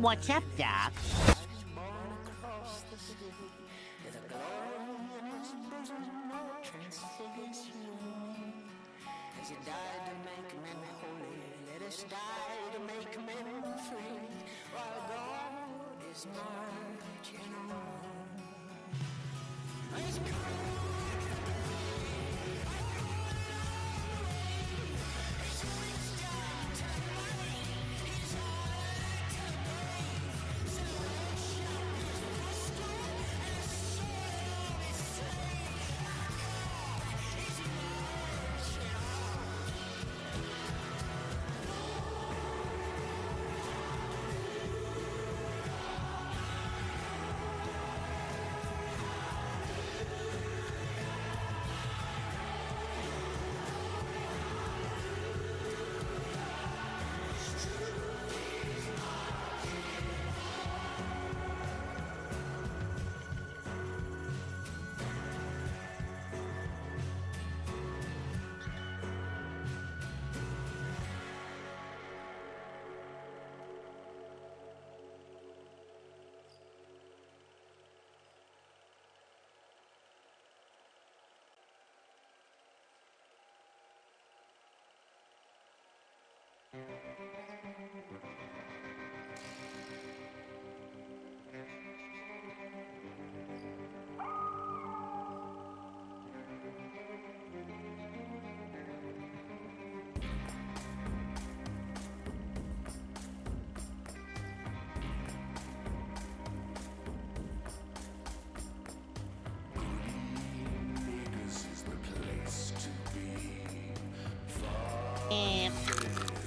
What's up, Doc?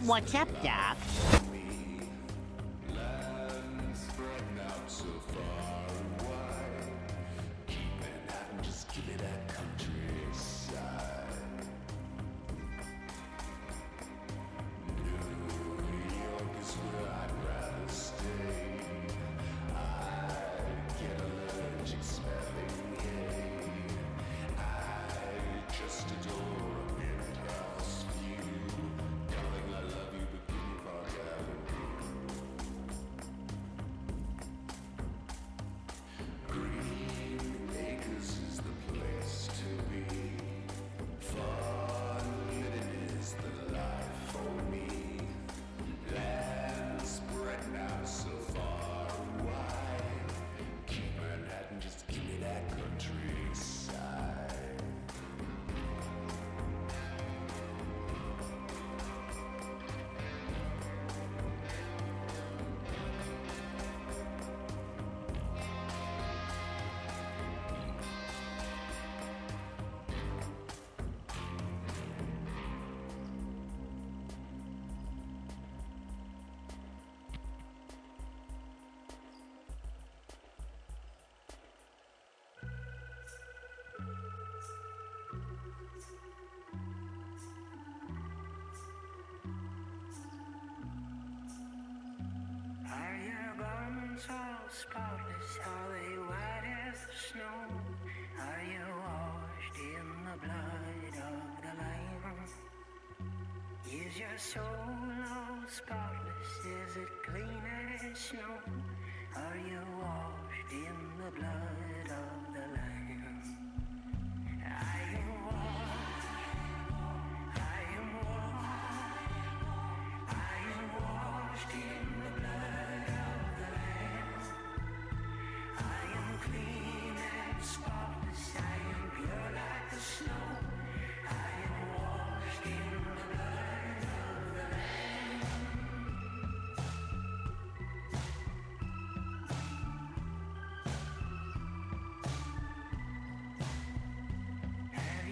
What's up, Doc? All spotless, are they white as the snow? Are you washed in the blood of the Lamb? Is your soul all spotless? Is it clean as snow? Are you washed in the blood of the Lamb? I am washed. I am washed. I am washed in the blood of the Lamb. I am clean and spotless. I am pure like the snow. I am washed in the blood of the Lamb. And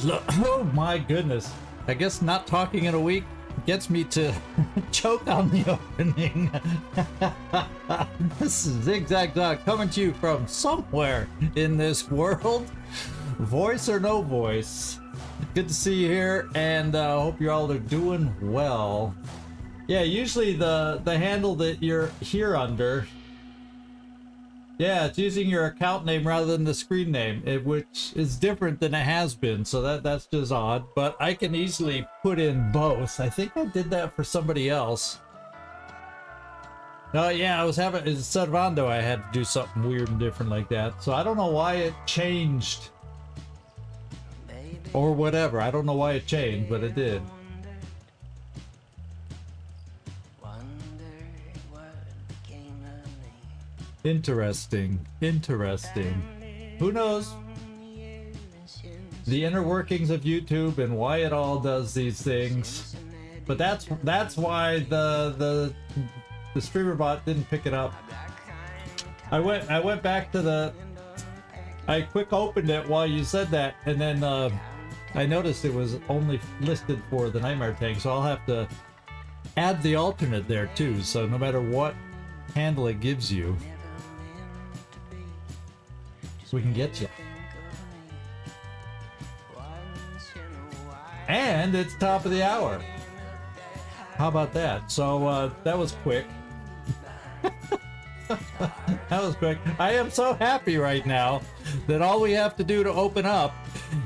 Oh my goodness. I guess not talking in a week gets me to choke on the opening. This is Zigzag Dog coming to you from somewhere in this world. Voice or no voice. Good to see you here, and hope you all are doing well. Yeah, usually the handle that you're here under, yeah, it's using your account name rather than the screen name, which is different than it has been, so that's just odd. But I can easily put in both. I think I did that for somebody else. Oh yeah, I was having, in Servando I had to do something weird and different like that. So I don't know why it changed. Or whatever, I don't know why it changed, but it did. Interesting, interesting. Who knows the inner workings of YouTube and why it all does these things? But that's why the streamer bot didn't pick it up. I went back to the. I quick opened it while you said that, and then I noticed it was only listed for the Nightmare Tank, so I'll have to add the alternate there too. So no matter what handle it gives you, we can get you. And it's top of the hour. How about that? So that was quick. That was quick. I am so happy right now that all we have to do to open up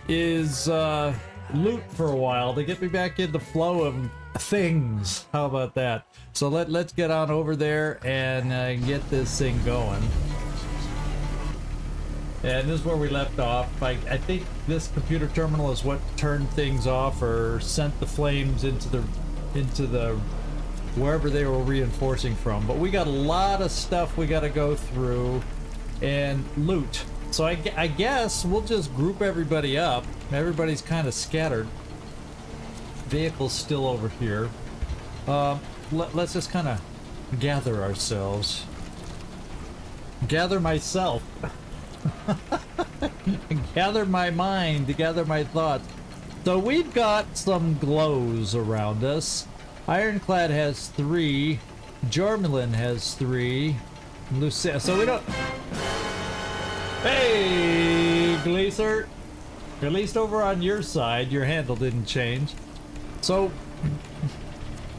is loot for a while to get me back in the flow of things. How about that? So let's get on over there and get this thing going. And this is where we left off. I think this computer terminal is what turned things off or sent the flames into the wherever they were reinforcing from. But we got a lot of stuff we got to go through and loot. So I guess we'll just group everybody up. Everybody's kind of scattered. Vehicle's still over here. Let's just kind of gather ourselves. Gather myself. Gather my mind, gather my thoughts. So we've got some glows around us. Ironclad has 3. Jormelin has 3. Lucia. So we don't. Hey, Gleaser. At least over on your side, your handle didn't change. So,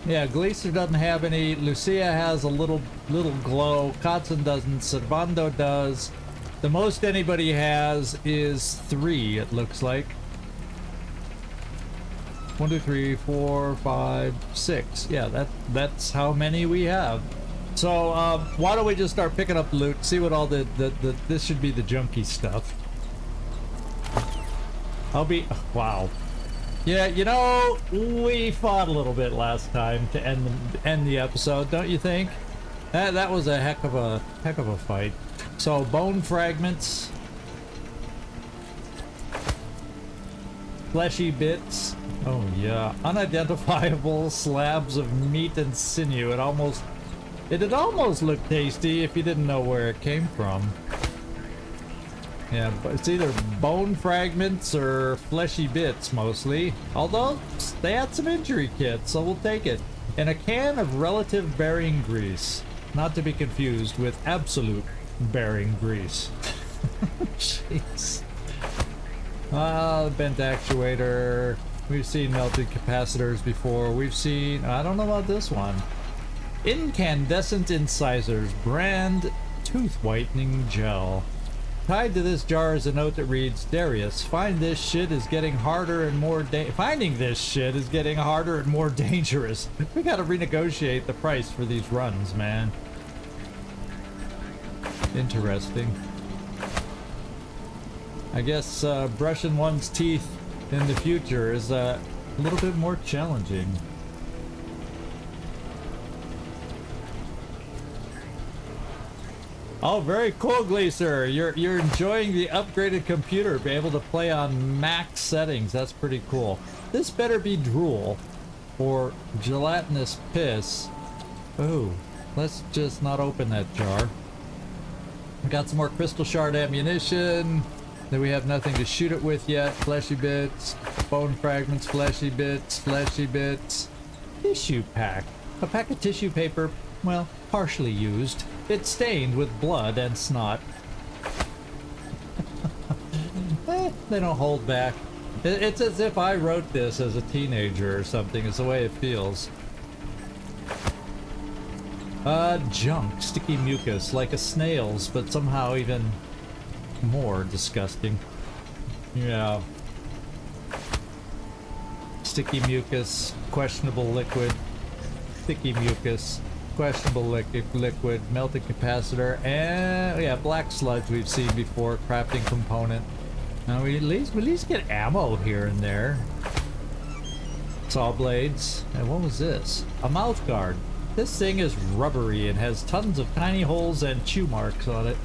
yeah, Gleaser doesn't have any. Lucia has a little glow. Kotzen doesn't. Servando does. The most anybody has is 3, it looks like. 1, 2, 3, 4, 5, 6. Yeah, that's how many we have. So why don't we just start picking up loot? See what all the this should be the junky stuff. Wow. Yeah, you know, we fought a little bit last time to end the episode, don't you think? That was a heck of a fight. So bone fragments, fleshy bits. Oh yeah, unidentifiable slabs of meat and sinew. It'd almost look tasty if you didn't know where it came from. Yeah, but it's either bone fragments or fleshy bits mostly. Although they had some injury kits, so we'll take it. And a can of relative bearing grease, not to be confused with absolute bearing grease. Jeez. Bent actuator. We've seen melted capacitors before. We've seen, I don't know about this one. Incandescent incisors, brand tooth whitening gel. Tied to this jar is a note that reads, Darius, finding this shit is getting harder and more dangerous. We gotta renegotiate the price for these runs, man. Interesting. I guess brushing one's teeth in the future is a little bit more challenging. Oh, very cool, Gleaser. You're enjoying the upgraded computer, be able to play on max settings. That's pretty cool. This better be drool or gelatinous piss. Oh, let's just not open that jar. Got some more crystal shard ammunition. Then we have nothing to shoot it with yet. Fleshy bits, bone fragments, fleshy bits, fleshy bits. Tissue pack. A pack of tissue paper, well, partially used. It's stained with blood and snot. They don't hold back. It's as if I wrote this as a teenager or something. It's the way it feels. Junk, sticky mucus, like a snail's, but somehow even more disgusting. Yeah. Sticky mucus, questionable liquid, sticky mucus, questionable liquid, melting capacitor, and yeah, black sludge we've seen before, crafting component. Now we at least get ammo here and there. Saw blades, and what was this? A mouth guard. This thing is rubbery and has tons of tiny holes and chew marks on it.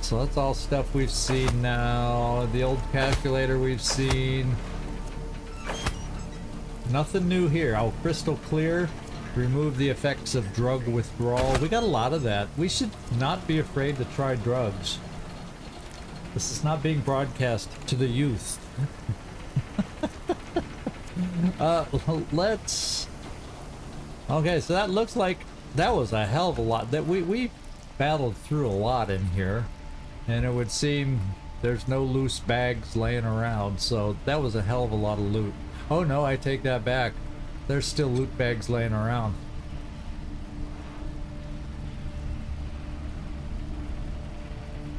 So that's all stuff we've seen now. The old calculator we've seen. Nothing new here. Oh, crystal clear. Remove the effects of drug withdrawal. We got a lot of that. We should not be afraid to try drugs. This is not being broadcast to the youth. Let's... Okay, so that looks like that was a hell of a lot. That we battled through a lot in here. And it would seem there's no loose bags laying around, so that was a hell of a lot of loot. Oh no, I take that back. There's still loot bags laying around.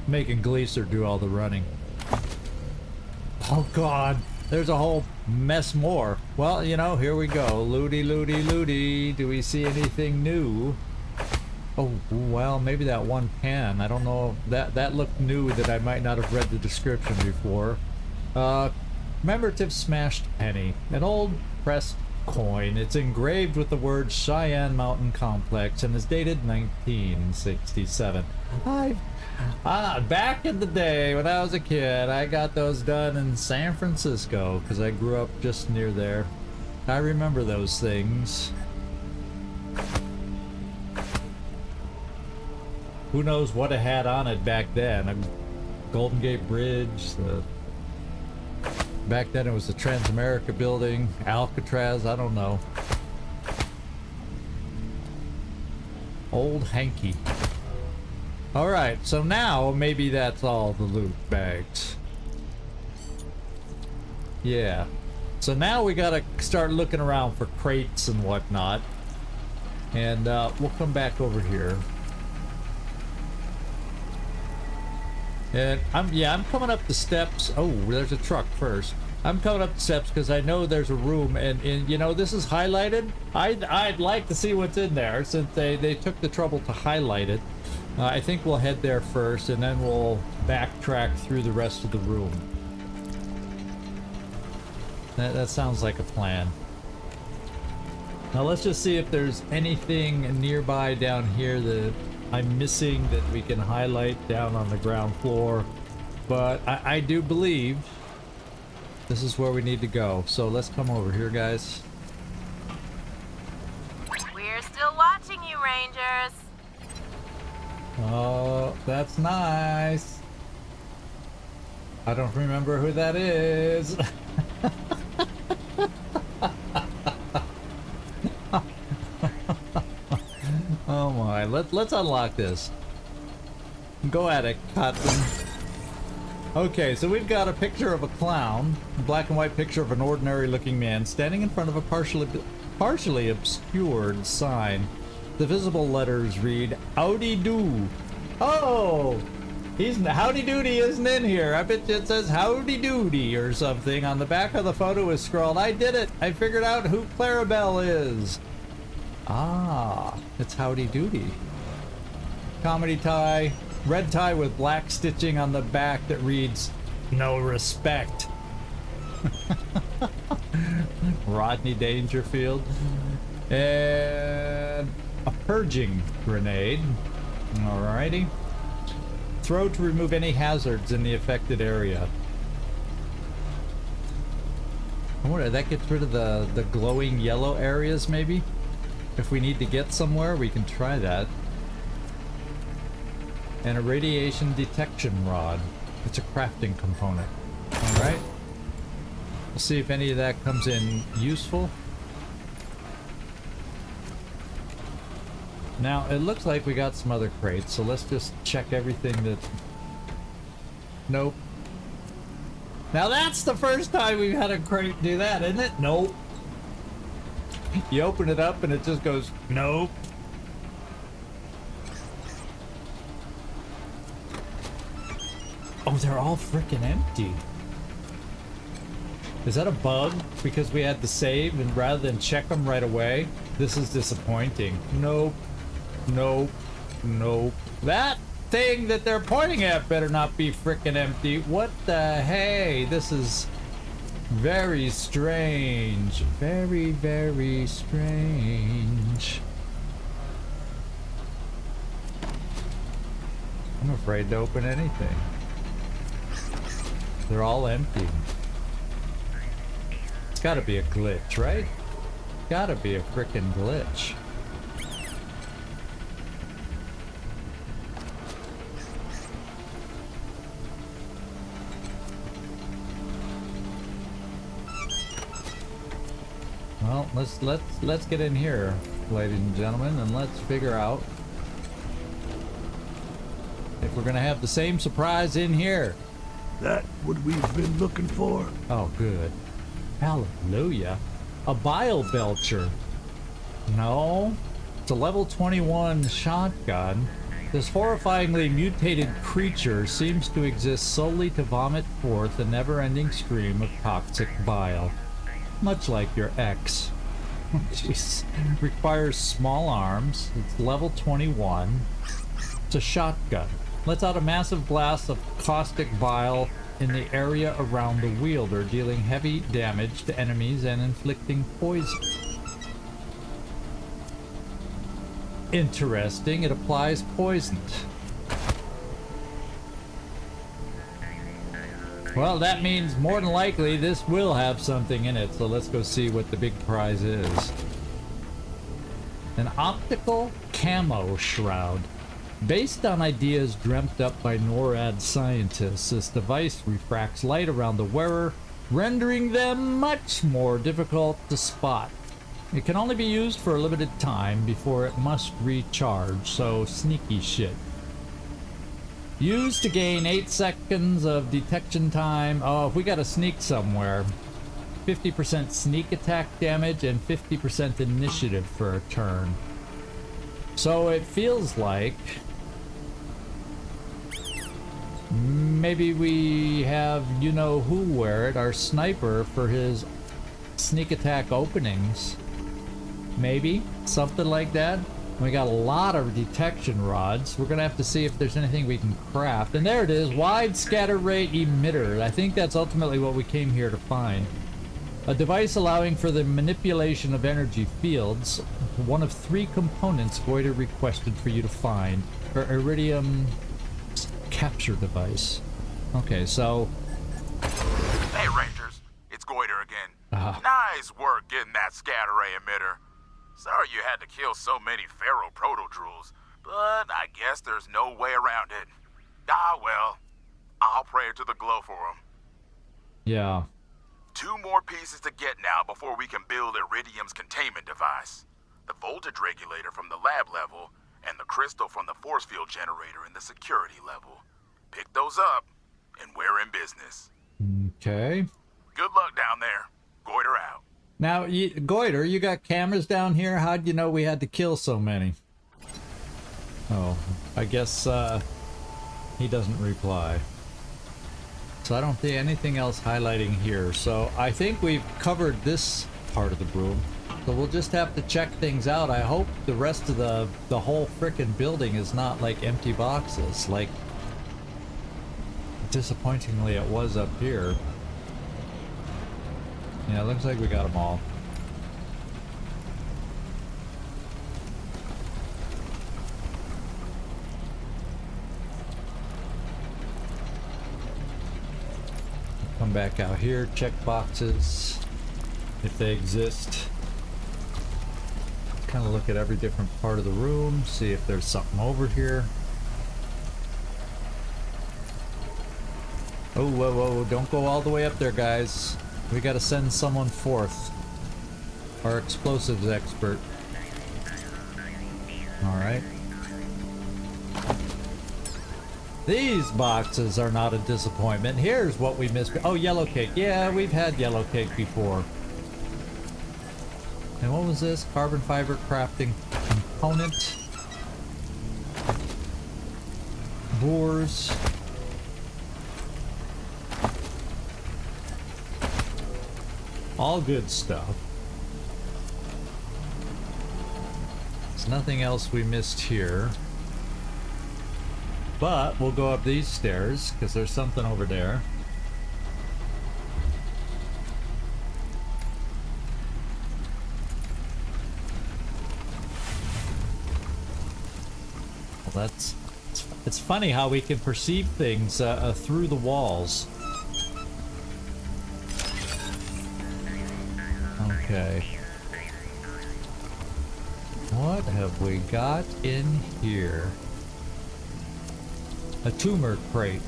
Making Gleaser do all the running. Oh god, there's a whole mess more. Well, you know, here we go. Looty, looty, looty. Do we see anything new? Oh, well, maybe that one can. I don't know. That looked new that I might not have read the description before. Commemorative smashed penny. An old pressed coin. It's engraved with the word Cheyenne Mountain Complex and is dated 1967. Back in the day when I was a kid, I got those done in San Francisco because I grew up just near there. I remember those things. Who knows what it had on it back then? Golden Gate Bridge. Back then it was the Transamerica building, Alcatraz, I don't know. Old hanky. Alright, so now maybe that's all the loot bags. Yeah. So now we gotta start looking around for crates and whatnot. And we'll come back over here. And I'm coming up the steps. Oh, there's a truck first. I'm coming up the steps because I know there's a room, and you know, this is highlighted. I'd like to see what's in there since they took the trouble to highlight it. I think we'll head there first, and then we'll backtrack through the rest of the room. That sounds like a plan. Now let's just see if there's anything nearby down here that I'm missing that we can highlight down on the ground floor. But I do believe this is where we need to go. So let's come over here, guys. We're still watching you, Rangers. Oh, that's nice. I don't remember who that is. Oh my, let's unlock this. Go at it, Cotton. Okay, so we've got a picture of a clown, a black and white picture of an ordinary looking man standing in front of a partially obscured sign. The visible letters read, Howdy Doo. Oh! Howdy Doody isn't in here. I bet you it says Howdy Doody or something. On the back of the photo is scrawled, I did it! I figured out who Clarabelle is. Ah, it's Howdy Doody. Comedy tie, red tie with black stitching on the back that reads, No respect. Rodney Dangerfield. And a purging grenade. Alrighty. Throw to remove any hazards in the affected area. I wonder if that gets rid of the glowing yellow areas, maybe? If we need to get somewhere, we can try that. and a radiation detection rod. It's a crafting component. Alright. We'll see if any of that comes in useful. Now, it looks like we got some other crates, so let's just check everything that... Nope. Now that's the first time we've had a crate do that, isn't it? Nope. You open it up and it just goes, nope. Oh, they're all freaking empty. Is that a bug? Because we had to save and rather than check them right away? This is disappointing. Nope. Nope. Nope. That thing that they're pointing at better not be freaking empty. What the hey? This is very strange. Very, very strange. I'm afraid to open anything. They're all empty. It's gotta be a glitch, right? Gotta be a frickin' glitch. Well, let's get in here, ladies and gentlemen, and let's figure out if we're gonna have the same surprise in here. That what we've been looking for? Oh, good. Hallelujah. A bile belcher. No. It's a level 21 shotgun. This horrifyingly mutated creature seems to exist solely to vomit forth a never-ending stream of toxic bile. Much like your ex. Jeez. Requires small arms. It's level 21. It's a shotgun. Lets out a massive blast of caustic bile in the area around the wielder, dealing heavy damage to enemies and inflicting poison. Interesting, it applies poison. Well, that means more than likely this will have something in it, so let's go see what the big prize is. An optical camo shroud. Based on ideas dreamt up by NORAD scientists, this device refracts light around the wearer, rendering them much more difficult to spot. It can only be used for a limited time before it must recharge, so sneaky shit. Used to gain 8 seconds of detection time. Oh, if we gotta sneak somewhere. 50% sneak attack damage and 50% initiative for a turn. So it feels like maybe we have you-know-who wear it, our sniper, for his sneak attack openings. Maybe? Something like that? We got a lot of detection rods. We're gonna have to see if there's anything we can craft. And there it is, wide scatter rate emitter. I think that's ultimately what we came here to find. A device allowing for the manipulation of energy fields. One of 3 components Goiter requested for you to find. Her iridium capture device. Okay, so... Hey Rangers, it's Goiter again. Nice work getting that scatter ray emitter. Sorry you had to kill so many Pharaoh proto-drools, but I guess there's no way around it. Ah well, I'll pray to the glow for them. Yeah. 2 more pieces to get now before we can build Iridium's containment device. The voltage regulator from the lab level, and the crystal from the force field generator in the security level. Pick those up, and we're in business. Okay. Good luck down there. Goiter out. Now, Goiter, you got cameras down here? How'd you know we had to kill so many? Oh, I guess, he doesn't reply. So I don't see anything else highlighting here. So I think we've covered this part of the room. So we'll just have to check things out. I hope the rest of the whole frickin' building is not like empty boxes. Like, disappointingly it was up here. Yeah, it looks like we got them all. Come back out here, check boxes if they exist. Kind of look at every different part of the room, see if there's something over here. Oh, whoa, whoa, don't go all the way up there, guys. We gotta send someone forth. Our explosives expert. Alright. These boxes are not a disappointment. Here's what we missed. Oh, yellow cake. Yeah, we've had yellow cake before. And what was this? Carbon fiber crafting component. Boars. All good stuff. There's nothing else we missed here. But we'll go up these stairs because there's something over there. Well, it's funny how we can perceive things through the walls. Okay. What have we got in here? A tumor crate.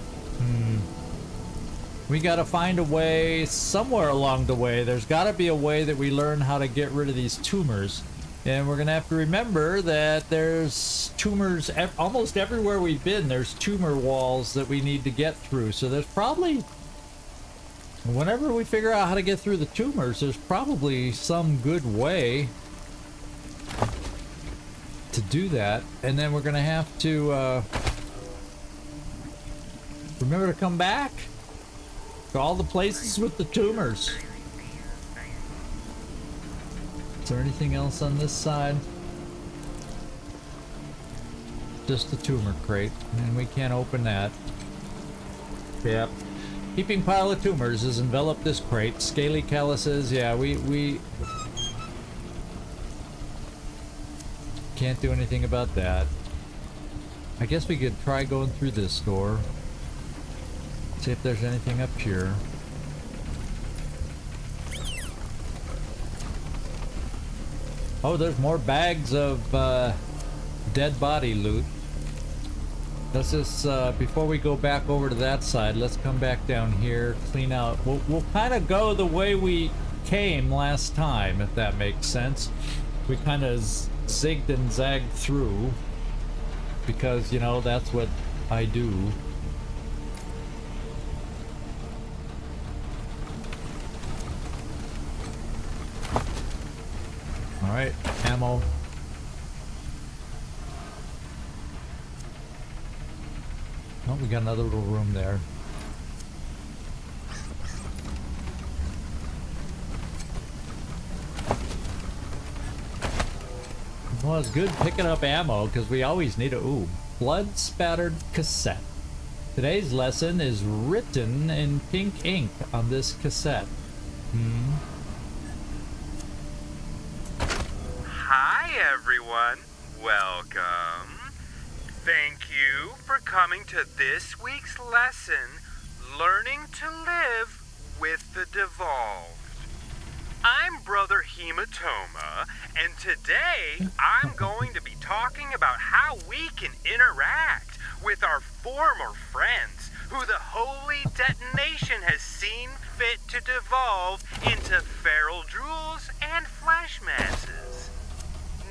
We gotta find a way somewhere along the way. There's gotta be a way that we learn how to get rid of these tumors. And we're gonna have to remember that there's tumors almost everywhere we've been. There's tumor walls that we need to get through. So there's probably, whenever we figure out how to get through the tumors, there's probably some good way to do that. And then we're gonna have to remember to come back to all the places with the tumors. Is there anything else on this side? Just the tumor crate, and we can't open that. Yep. Heaping pile of tumors has enveloped this crate. Scaly calluses, yeah, we can't do anything about that. I guess we could try going through this door. See if there's anything up here. Oh, there's more bags of dead body loot. Let's just, before we go back over to that side, let's come back down here, clean out. We'll kind of go the way we came last time, if that makes sense. We kind of zigged and zagged through, because, you know, that's what I do. Alright, ammo. Oh, we got another little room there. Well, it's good picking up ammo because we always need a blood spattered cassette. Today's lesson is written in pink ink on this cassette. Hi everyone, welcome. Thank you for coming to this week's lesson, Learning to Live with the Devolved. I'm Brother Hematoma, and today I'm going to be talking about how we can interact with our former friends who the Holy Detonation has seen fit to devolve into feral drools and flesh masses.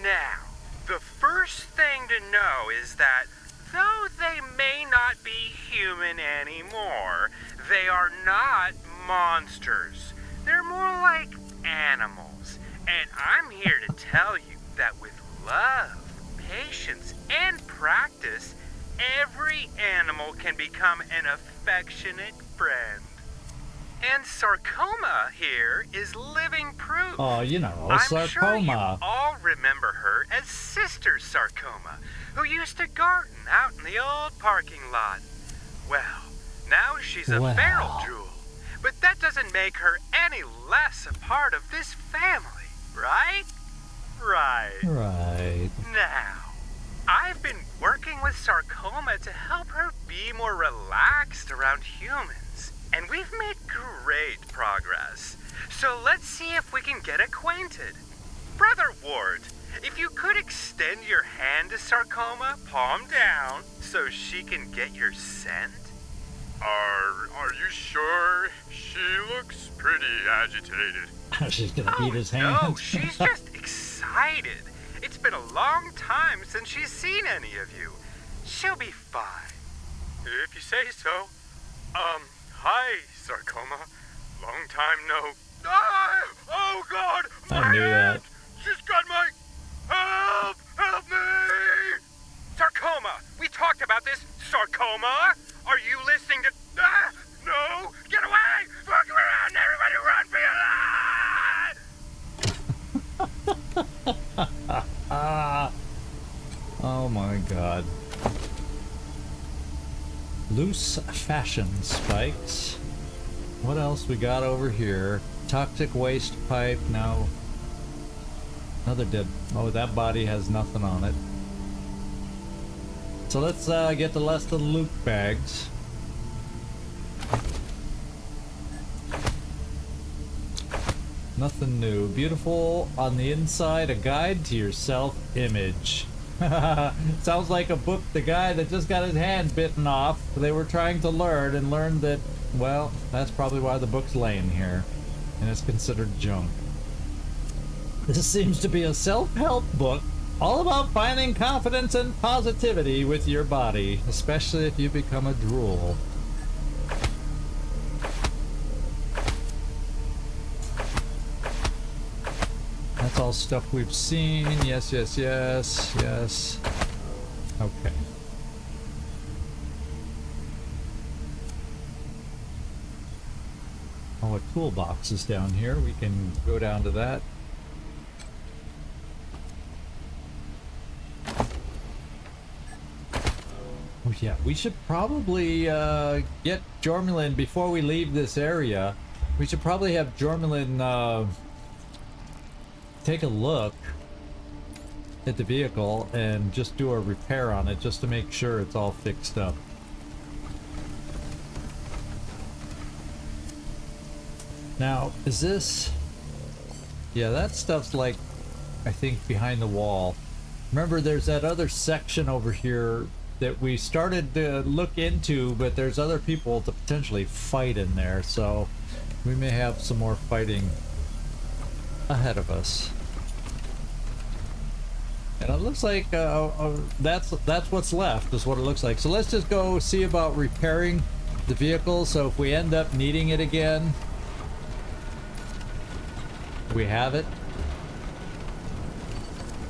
Now, the first thing to know is that though they may not be human anymore, they are not monsters. They're more like animals. And I'm here to tell you that with love, patience, and practice, every animal can become an affectionate friend. And Sarcoma here is living proof. Oh, you know, I'm Sarcoma. sure you all remember her as Sister Sarcoma, who used to garden out in the old parking lot. Well, now she's a feral drool. But that doesn't make her any less a part of this family, right? Right. Now, I've been working with Sarcoma to help her be more relaxed around humans, and we've made great progress. So let's see if we can get acquainted. Brother Ward, if you could extend your hand to Sarcoma, palm down, so she can get your scent. Are you sure? She looks pretty agitated. She's gonna eat his hand. No, she's just excited. It's been a long time since she's seen any of you. She'll be fine. If you say so. Hi, Sarcoma. Long time no... Ah! Oh, God! I knew that. She's got my... Help! Help me! Sarcoma! We talked about this. Sarcoma! Are you listening to... Ah! No! Get away! Fuck around! Everybody run for your life! Oh my god. Loose fashion spikes. What else we got over here? Toxic waste pipe. No. Another dead. Oh, that body has nothing on it. So let's get the rest of the loot bags. Nothing new. Beautiful on the inside, a guide to your self-image. Sounds like a book the guy that just got his hand bitten off. They were trying to learn and learned that, well, that's probably why the book's laying here. And it's considered junk. This seems to be a self-help book all about finding confidence and positivity with your body, especially if you become a drool. That's all stuff we've seen. Yes, yes, yes, yes. Okay. Oh, a toolbox is down here. We can go down to that. Oh yeah, we should probably get Jormulin before we leave this area. We should probably have Jormulin take a look at the vehicle and just do a repair on it just to make sure it's all fixed up. Now, is this... Yeah, that stuff's like, I think, behind the wall. Remember, there's that other section over here that we started to look into, but there's other people to potentially fight in there, so we may have some more fighting ahead of us. And it looks like that's what's left, is what it looks like. So let's just go see about repairing the vehicle, so if we end up needing it again, we have it.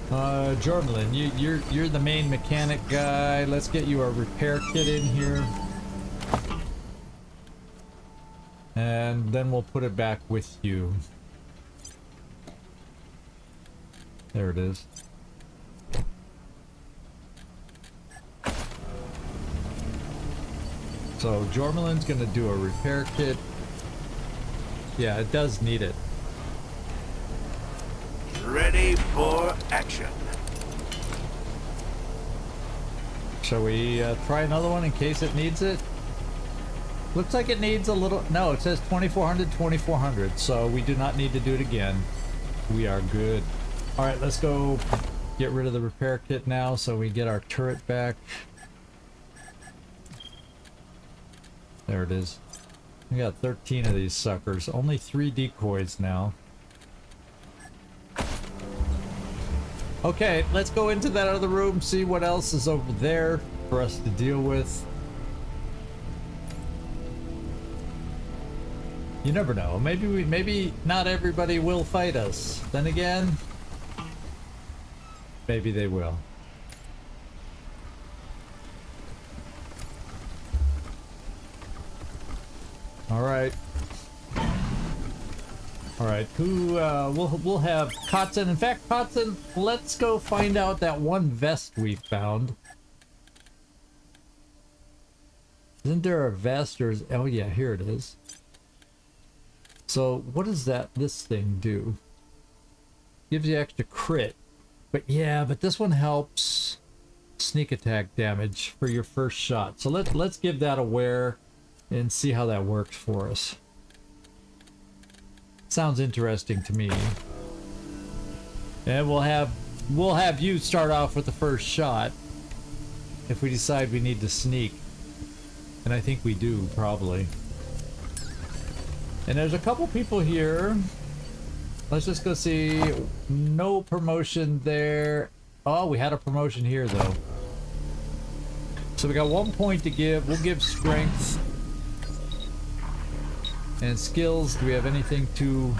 Jormlin, you're the main mechanic guy. Let's get you a repair kit in here. And then we'll put it back with you. There it is. So Jormlin's gonna do a repair kit. Yeah, it does need it. Ready for action. Shall we try another one in case it needs it? Looks like it needs a little... No, it says 2400, 2400, so we do not need to do it again. We are good. Alright, let's go get rid of the repair kit now so we get our turret back. There it is. We got 13 of these suckers. Only 3 decoys now. Okay, let's go into that other room, see what else is over there for us to deal with. You never know. Maybe not everybody will fight us. Then again, maybe they will. All right. All right. Who? We'll have Kotzen. In fact, Kotzen, let's go find out that one vest we found. Isn't there a vest or? Oh yeah, here it is. So what does this thing do? Gives you extra crit. But yeah, but this one helps sneak attack damage for your first shot. So let's give that a wear and see how that works for us. Sounds interesting to me. And we'll have you start off with the first shot if we decide we need to sneak. And I think we do, probably. And there's a couple people here. Let's just go see. No promotion there. Oh, we had a promotion here, though. So we got 1 point to give. We'll give strength. And skills. Do we have anything to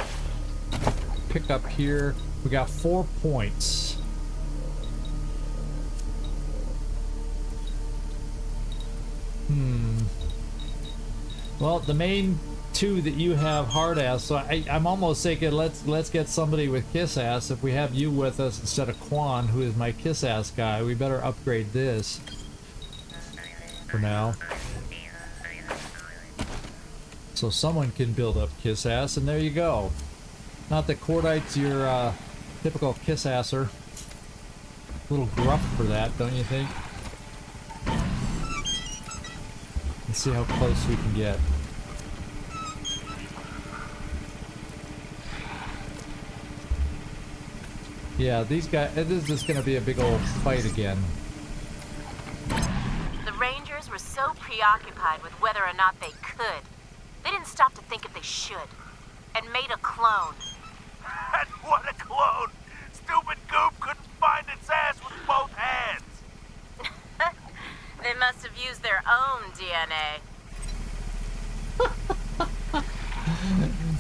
pick up here? We got 4 points. Well, the main two that you have hard ass, so I'm almost thinking let's get somebody with kiss ass. If we have you with us instead of Quan, who is my kiss ass guy, we better upgrade this for now. So someone can build up kiss ass, and there you go. Not that Cordite's your typical kiss asser. A little gruff for that, don't you think? Let's see how close we can get. Yeah, these guys, this is just gonna be a big old fight again. The Rangers were so preoccupied with whether or not they could, they didn't stop to think if they should, and made a clone. And what a clone! Stupid goop couldn't find its ass with both hands! They must have used their own DNA.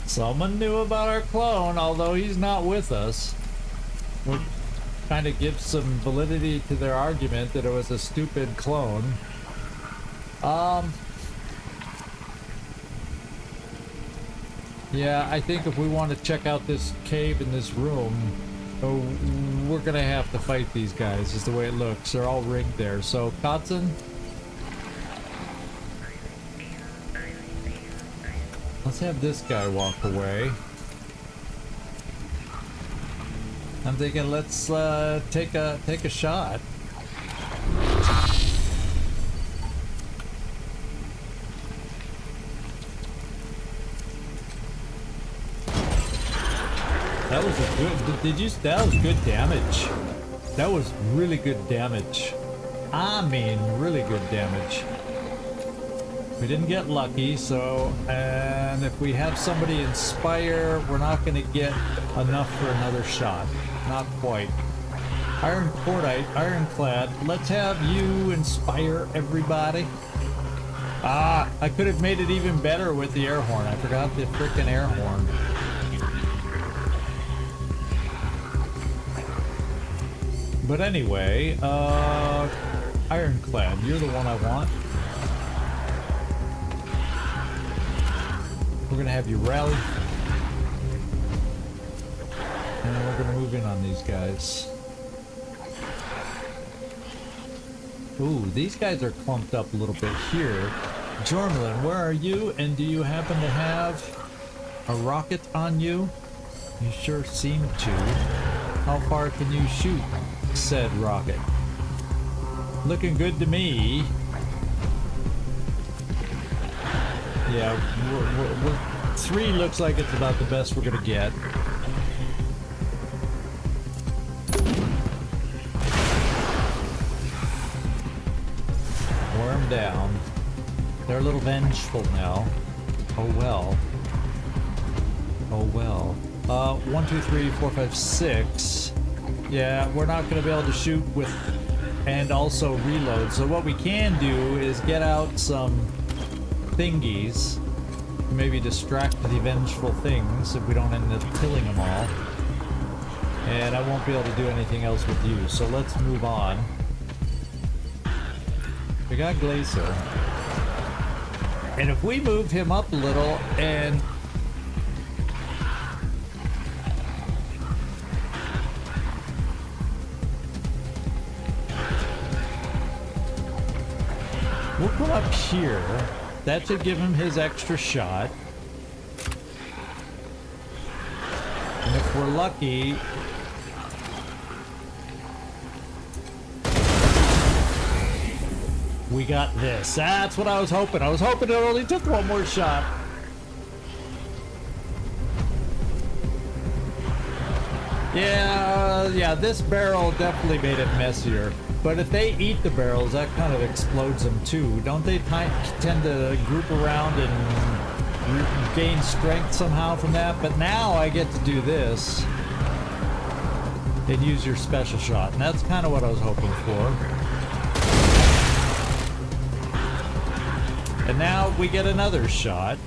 Someone knew about our clone, although he's not with us. Which kind of gives some validity to their argument that it was a stupid clone. Yeah, I think if we want to check out this cave in this room, we're gonna have to fight these guys, is the way it looks. They're all rigged there. So, Kotzen? Let's have this guy walk away. I'm thinking let's take a shot. That was a good, that was good damage. That was really good damage. I mean, really good damage. We didn't get lucky, so, and if we have somebody inspire, we're not gonna get enough for another shot. Not quite. Iron Cordite, Ironclad, let's have you inspire everybody. Ah, I could have made it even better with the air horn. I forgot the frickin' air horn. But anyway, Ironclad, you're the one I want. We're gonna have you rally. And then we're gonna move in on these guys. Ooh, these guys are clumped up a little bit here. Jormlin, where are you? And do you happen to have a rocket on you? You sure seem to. How far can you shoot said rocket? Looking good to me. Yeah, we're 3 looks like it's about the best we're gonna get. Wear them down. They're a little vengeful now. Oh well. Oh well. 1, 2, 3, 4, 5, 6. Yeah, we're not gonna be able to shoot with and also reload. So what we can do is get out some thingies, maybe distract the vengeful things if we don't end up killing them all. And I won't be able to do anything else with you, so let's move on. We got Glacier. And if we move him up a little and we'll go up here. That should give him his extra shot. And if we're lucky, we got this. That's what I was hoping. I was hoping it only took 1 more shot. Yeah, yeah, this barrel definitely made it messier. But if they eat the barrels, that kind of explodes them too. Don't they tend to group around and gain strength somehow from that? But now I get to do this and use your special shot. And that's kind of what I was hoping for. And now we get another shot.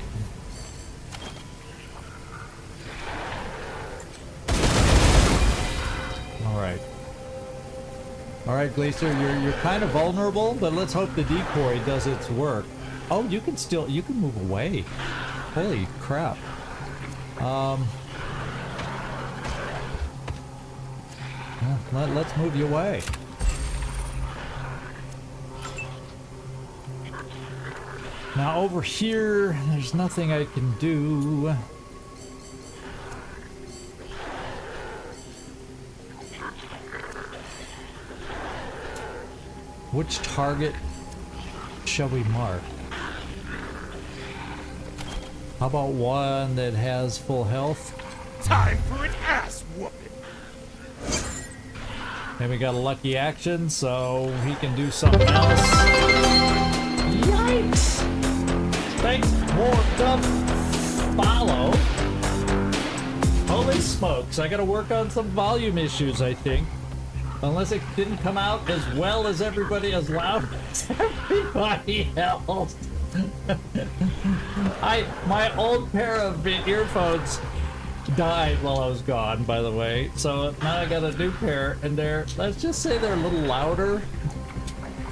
Alright. Alright, Glacier, you're kind of vulnerable, but let's hope the decoy does its work. Oh, you can move away. Holy crap. Well, let's move you away. Now over here, there's nothing I can do. Which target shall we mark? How about one that has full health? Time for an ass whooping. And we got a lucky action, so he can do something else. Yikes! Thanks for the follow. Holy smokes, I gotta work on some volume issues, I think. Unless it didn't come out as well as everybody, as loud as everybody else. My old pair of earphones died while I was gone, by the way. So now I got a new pair, and let's just say they're a little louder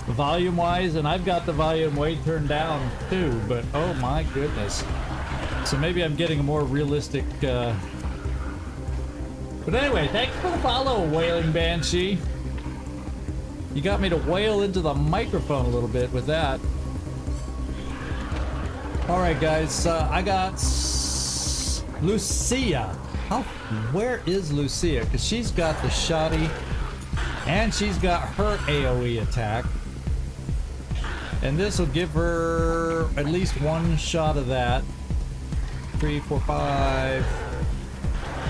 volume-wise, and I've got the volume way turned down too, but oh my goodness. So maybe I'm getting a more realistic, But anyway, thanks for the follow, Wailing Banshee. You got me to wail into the microphone a little bit with that. Alright guys, I got Lucia. Where is Lucia? Because she's got the shoddy, and she's got her AoE attack. And this will give her at least one shot of that. 3, 4, 5.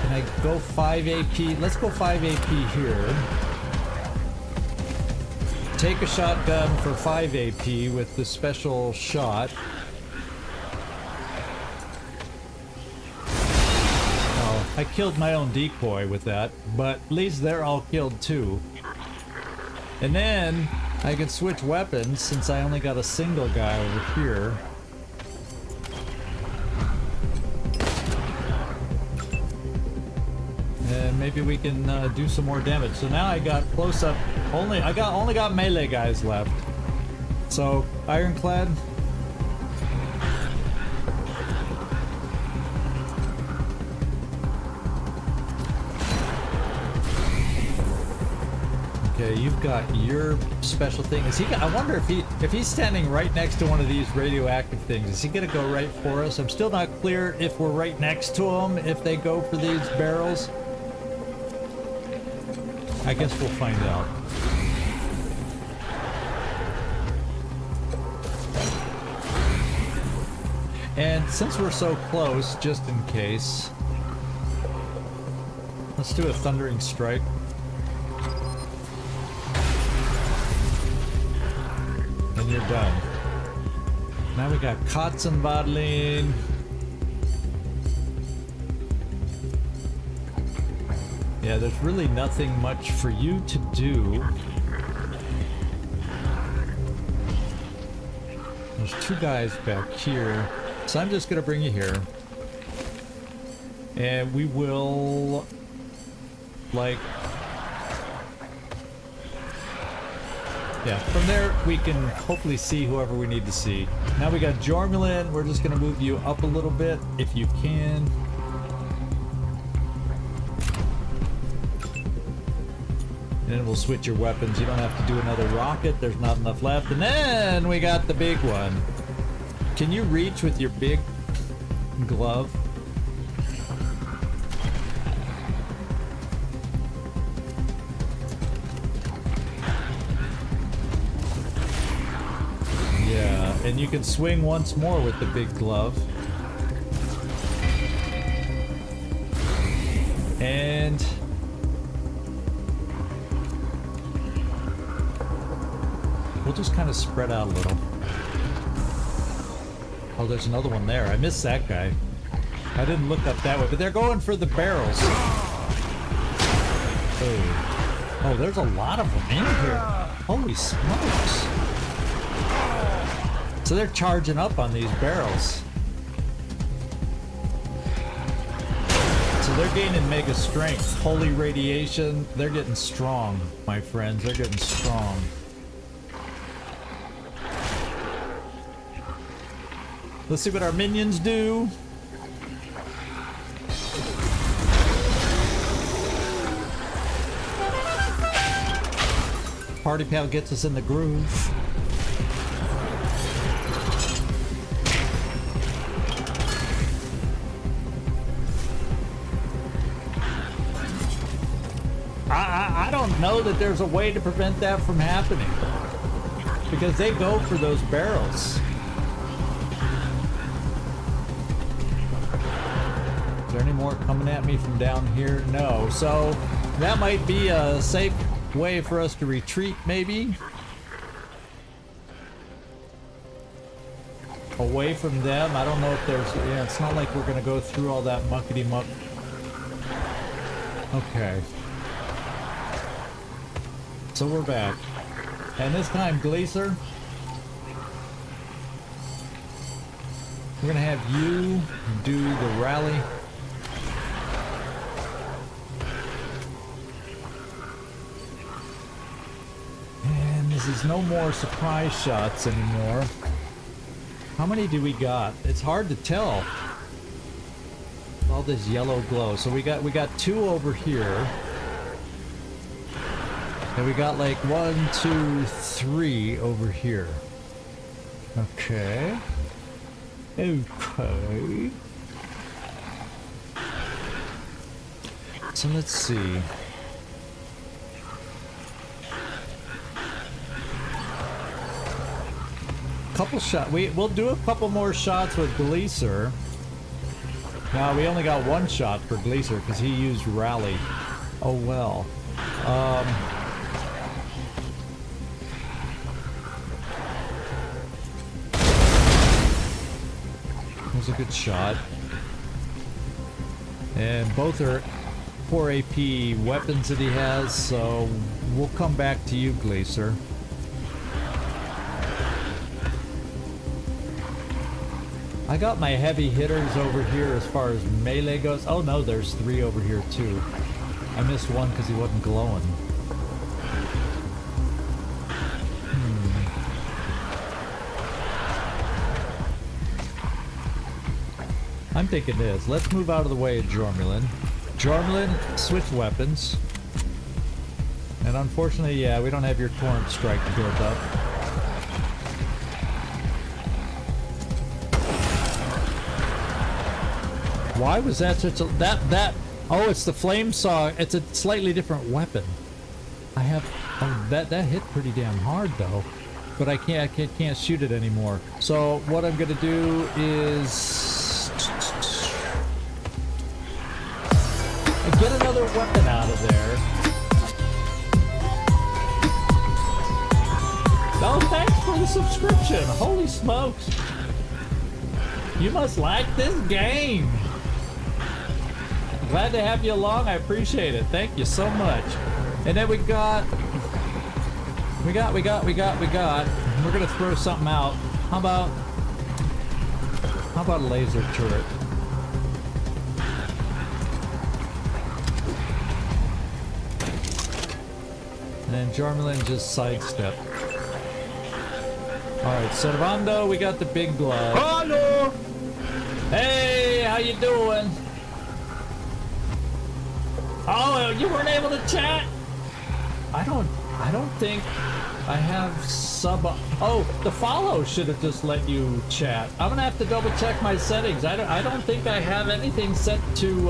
Can I go 5 AP? Let's go 5 AP here. Take a shotgun for 5 AP with the special shot. Oh, I killed my own decoy with that, but at least they're all killed too. And then I can switch weapons since I only got a single guy over here. And maybe we can do some more damage. So now I got close up. Only got melee guys left. So Ironclad. Okay, you've got your special thing. Is he? I wonder if he's standing right next to one of these radioactive things. Is he gonna go right for us? I'm still not clear if we're right next to him. If they go for these barrels, I guess we'll find out. And since we're so close, just in case, let's do a thundering strike. And you're done. Now we got Katzenbadlin. Yeah, there's really nothing much for you to do. There's two guys back here. So I'm just gonna bring you here. And we will, like, yeah, from there we can hopefully see whoever we need to see. Now we got Jormulin. We're just gonna move you up a little bit if you can. And then we'll switch your weapons. You don't have to do another rocket. There's not enough left. And then we got the big one. Can you reach with your big glove? Yeah, and you can swing once more with the big glove. just kind of spread out a little. Oh, there's another one there. I missed that guy. I didn't look up that way, but they're going for the barrels. Oh, there's a lot of them in here. Holy smokes. So they're charging up on these barrels. So they're gaining mega strength. Holy radiation. They're getting strong, my friends. They're getting strong. Let's see what our minions do. Party Pal gets us in the groove. I don't know that there's a way to prevent that from happening. Because they go for those barrels. Is there any more coming at me from down here? No. So that might be a safe way for us to retreat, maybe? Away from them. I don't know if there's... Yeah, it's not like we're going to go through all that muckety-muck. Okay. So we're back. And this time, Glacier, we're gonna have you do the rally. And this is no more surprise shots anymore. How many do we got? It's hard to tell. All this yellow glow. So we got 2 over here. And we got like 1, 2, 3 over here. Okay. Okay. So let's see. Couple shot. We'll do a couple more shots with Gleaser. No, we only got 1 shot for Gleaser because he used rally. Oh well. A good shot, and both are 4 AP weapons that he has, so we'll come back to you, Glacier. I got my heavy hitters over here as far as melee goes. Oh no, there's 3 over here too. I missed one because he wasn't glowing. I'm thinking this. Let's move out of the way of Jormulin. Jormulin, switch weapons. And unfortunately, yeah, we don't have your torrent strike built up. Why was that such a... Oh, it's the flame saw. It's a slightly different weapon. I have... Oh, that hit pretty damn hard, though. But I can't shoot it anymore. So what I'm gonna do is... get another weapon out of there. Oh, thanks for the subscription. Holy smokes. You must like this game. Glad to have you along. I appreciate it. Thank you so much. And then we got. We're gonna throw something out. How about a laser turret? And Jormulin just sidestep. Alright, Servando, we got the big glove. Hello! Hey, how you doing? Oh, you weren't able to chat? I don't think I have sub... Oh, the follow should have just let you chat. I'm gonna have to double check my settings. I don't think I have anything set to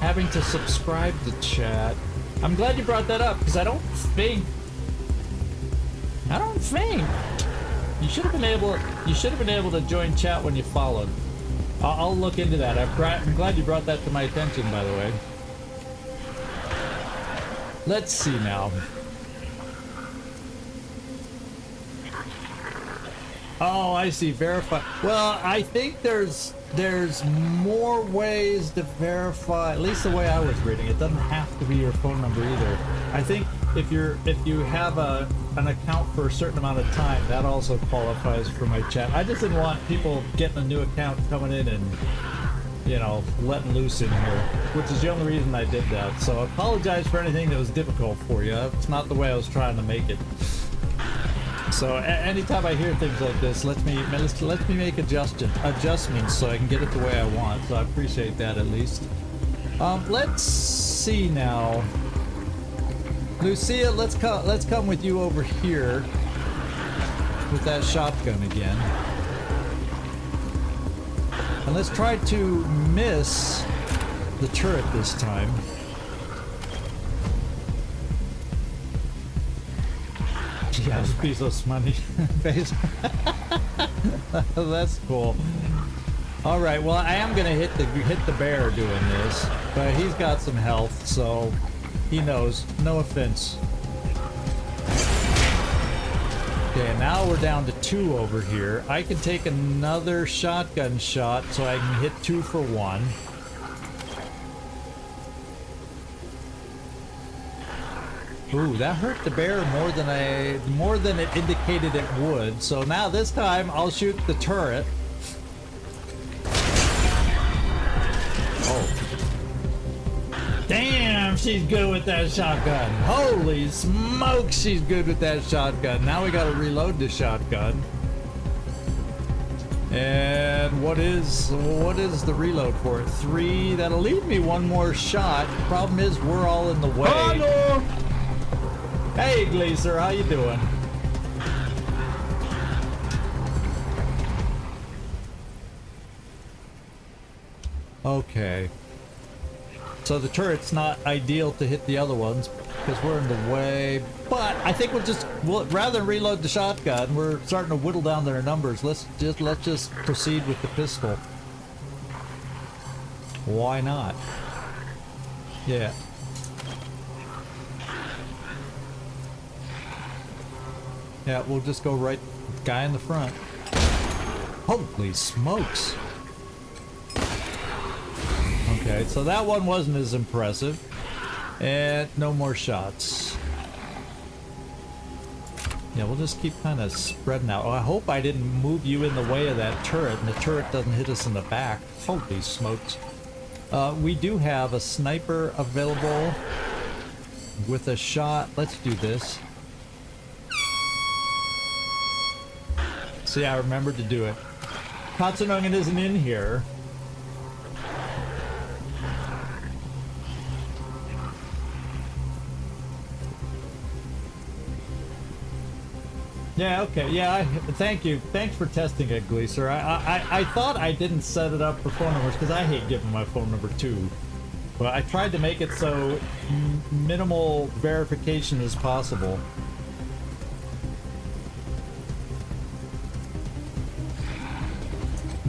having to subscribe to chat. I'm glad you brought that up because I don't think you should have been able to join chat when you followed. I'll look into that. I'm glad you brought that to my attention, by the way. Let's see now. Oh, I see. Verify. Well, I think there's more ways to verify. At least the way I was reading it, doesn't have to be your phone number either. I think if you have an account for a certain amount of time, that also qualifies for my chat. I just didn't want people getting a new account coming in and, you know, letting loose in here, which is the only reason I did that. So I apologize for anything that was difficult for you. It's not the way I was trying to make it. So anytime I hear things like this, let me make adjustments so I can get it the way I want. So I appreciate that at least. Let's see now. Lucia, let's come with you over here with that shotgun again. And let's try to miss the turret this time. Yeah, this piece of money. That's cool. All right, well, I am gonna hit the bear doing this, but he's got some health, so he knows. No offense. Okay, now we're down to 2 over here. I can take another shotgun shot, so I can hit 2 for 1. Ooh, that hurt the bear more than it indicated it would. So now this time I'll shoot the turret. Oh. Damn, she's good with that shotgun. Holy smoke, she's good with that shotgun. Now we gotta reload the shotgun. And what is the reload for it? 3. That'll leave me 1 more shot. Problem is we're all in the way. Hello. Hey, Glacier, how you doing? Okay. So the turret's not ideal to hit the other ones because we're in the way. But I think we'll rather than reload the shotgun, we're starting to whittle down their numbers. Let's just proceed with the pistol. Why not? Yeah. Yeah, we'll just go right, guy in the front. Holy smokes! Okay, so that one wasn't as impressive. And no more shots. Yeah, we'll just keep kind of spreading out. Oh, I hope I didn't move you in the way of that turret and the turret doesn't hit us in the back. Holy smokes. We do have a sniper available with a shot. Let's do this. See, I remembered to do it. Katsunungen isn't in here. Yeah, okay, yeah, thank you. Thanks for testing it, Gleaser. I thought I didn't set it up for phone numbers because I hate giving my phone number too. But I tried to make it so minimal verification as possible.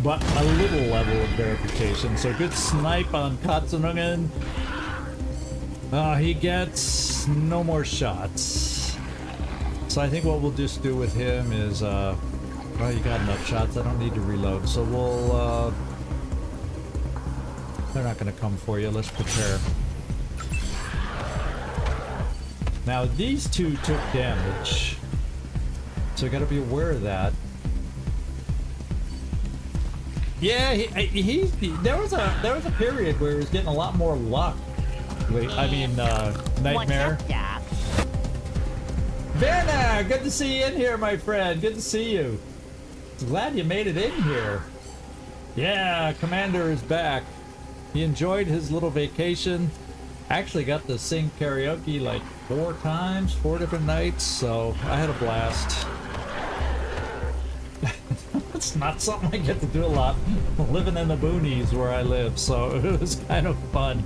But a little level of verification. So good snipe on Katsunungen. He gets no more shots. So I think what we'll just do with him is, well, you got enough shots. I don't need to reload. So we'll, they're not going to come for you. Let's prepare. Now these two took damage. So you got to be aware of that. Yeah, there was a period where he was getting a lot more luck. I mean, Nightmare. What's up, Doc? Werner, good to see you in here, my friend. Good to see you. Glad you made it in here. Yeah, Commander is back. He enjoyed his little vacation. Actually got to sing karaoke like 4 times, 4 different nights, so I had a blast. It's not something I get to do a lot, living in the boonies where I live, so it was kind of fun.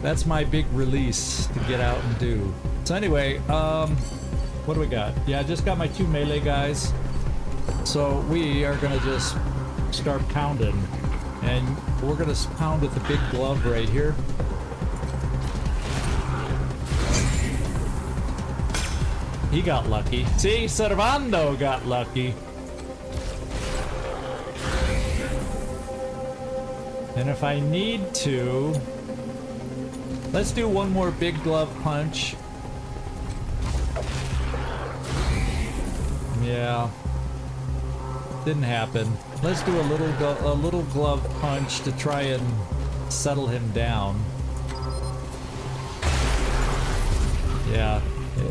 That's my big release to get out and do. So anyway, what do we got? Yeah, I just got my 2 melee guys. So we are gonna just start pounding. And we're gonna pound with the big glove right here. he got lucky. See, Servando got lucky. And if I need to, let's do one more big glove punch. Yeah, didn't happen. Let's do a little glove punch to try and settle him down. Yeah,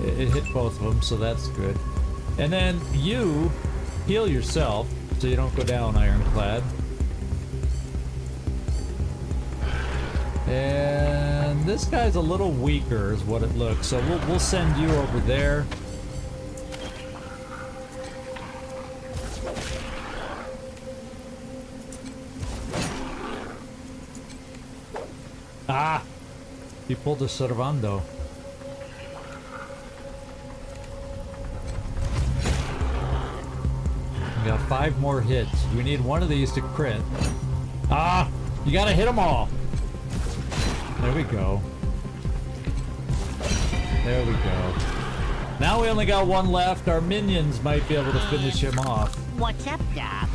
it hit both of them, so that's good. And then you heal yourself so you don't go down, Ironclad. And this guy's a little weaker is what it looks, so we'll send you over there. Ah! He pulled a Servando. We got 5 more hits. We need one of these to crit. Ah! You gotta hit them all! There we go. There we go. Now we only got one left. Our minions might be able to finish him off. What's up, Doc?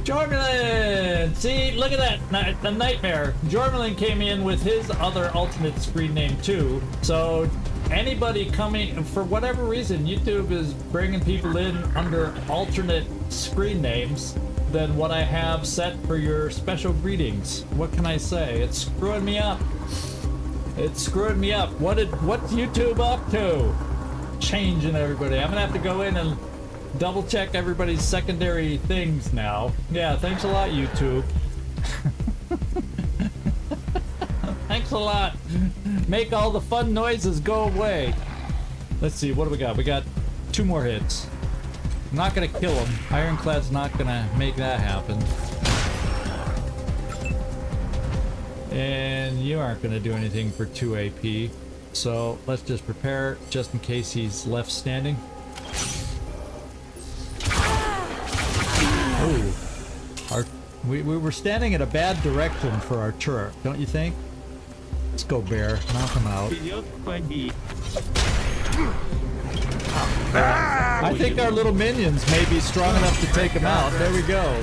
Jormelin! See, look at that, the nightmare. Jormelin came in with his other alternate screen name too. So anybody coming, for whatever reason, YouTube is bringing people in under alternate screen names than what I have set for your special greetings. What can I say? It's screwing me up. It's screwing me up. What's YouTube up to? Changing everybody. I'm gonna have to go in and double check everybody's secondary things now. Yeah, thanks a lot, YouTube. Thanks a lot. Make all the fun noises go away. Let's see, what do we got? We got 2 more hits. I'm not gonna kill him. Ironclad's not gonna make that happen. And you aren't gonna do anything for 2 AP. So let's just prepare just in case he's left standing. Oh, we were standing in a bad direction for our turret, don't you think? Let's go, Bear. Knock him out. I think our little minions may be strong enough to take him out. There we go.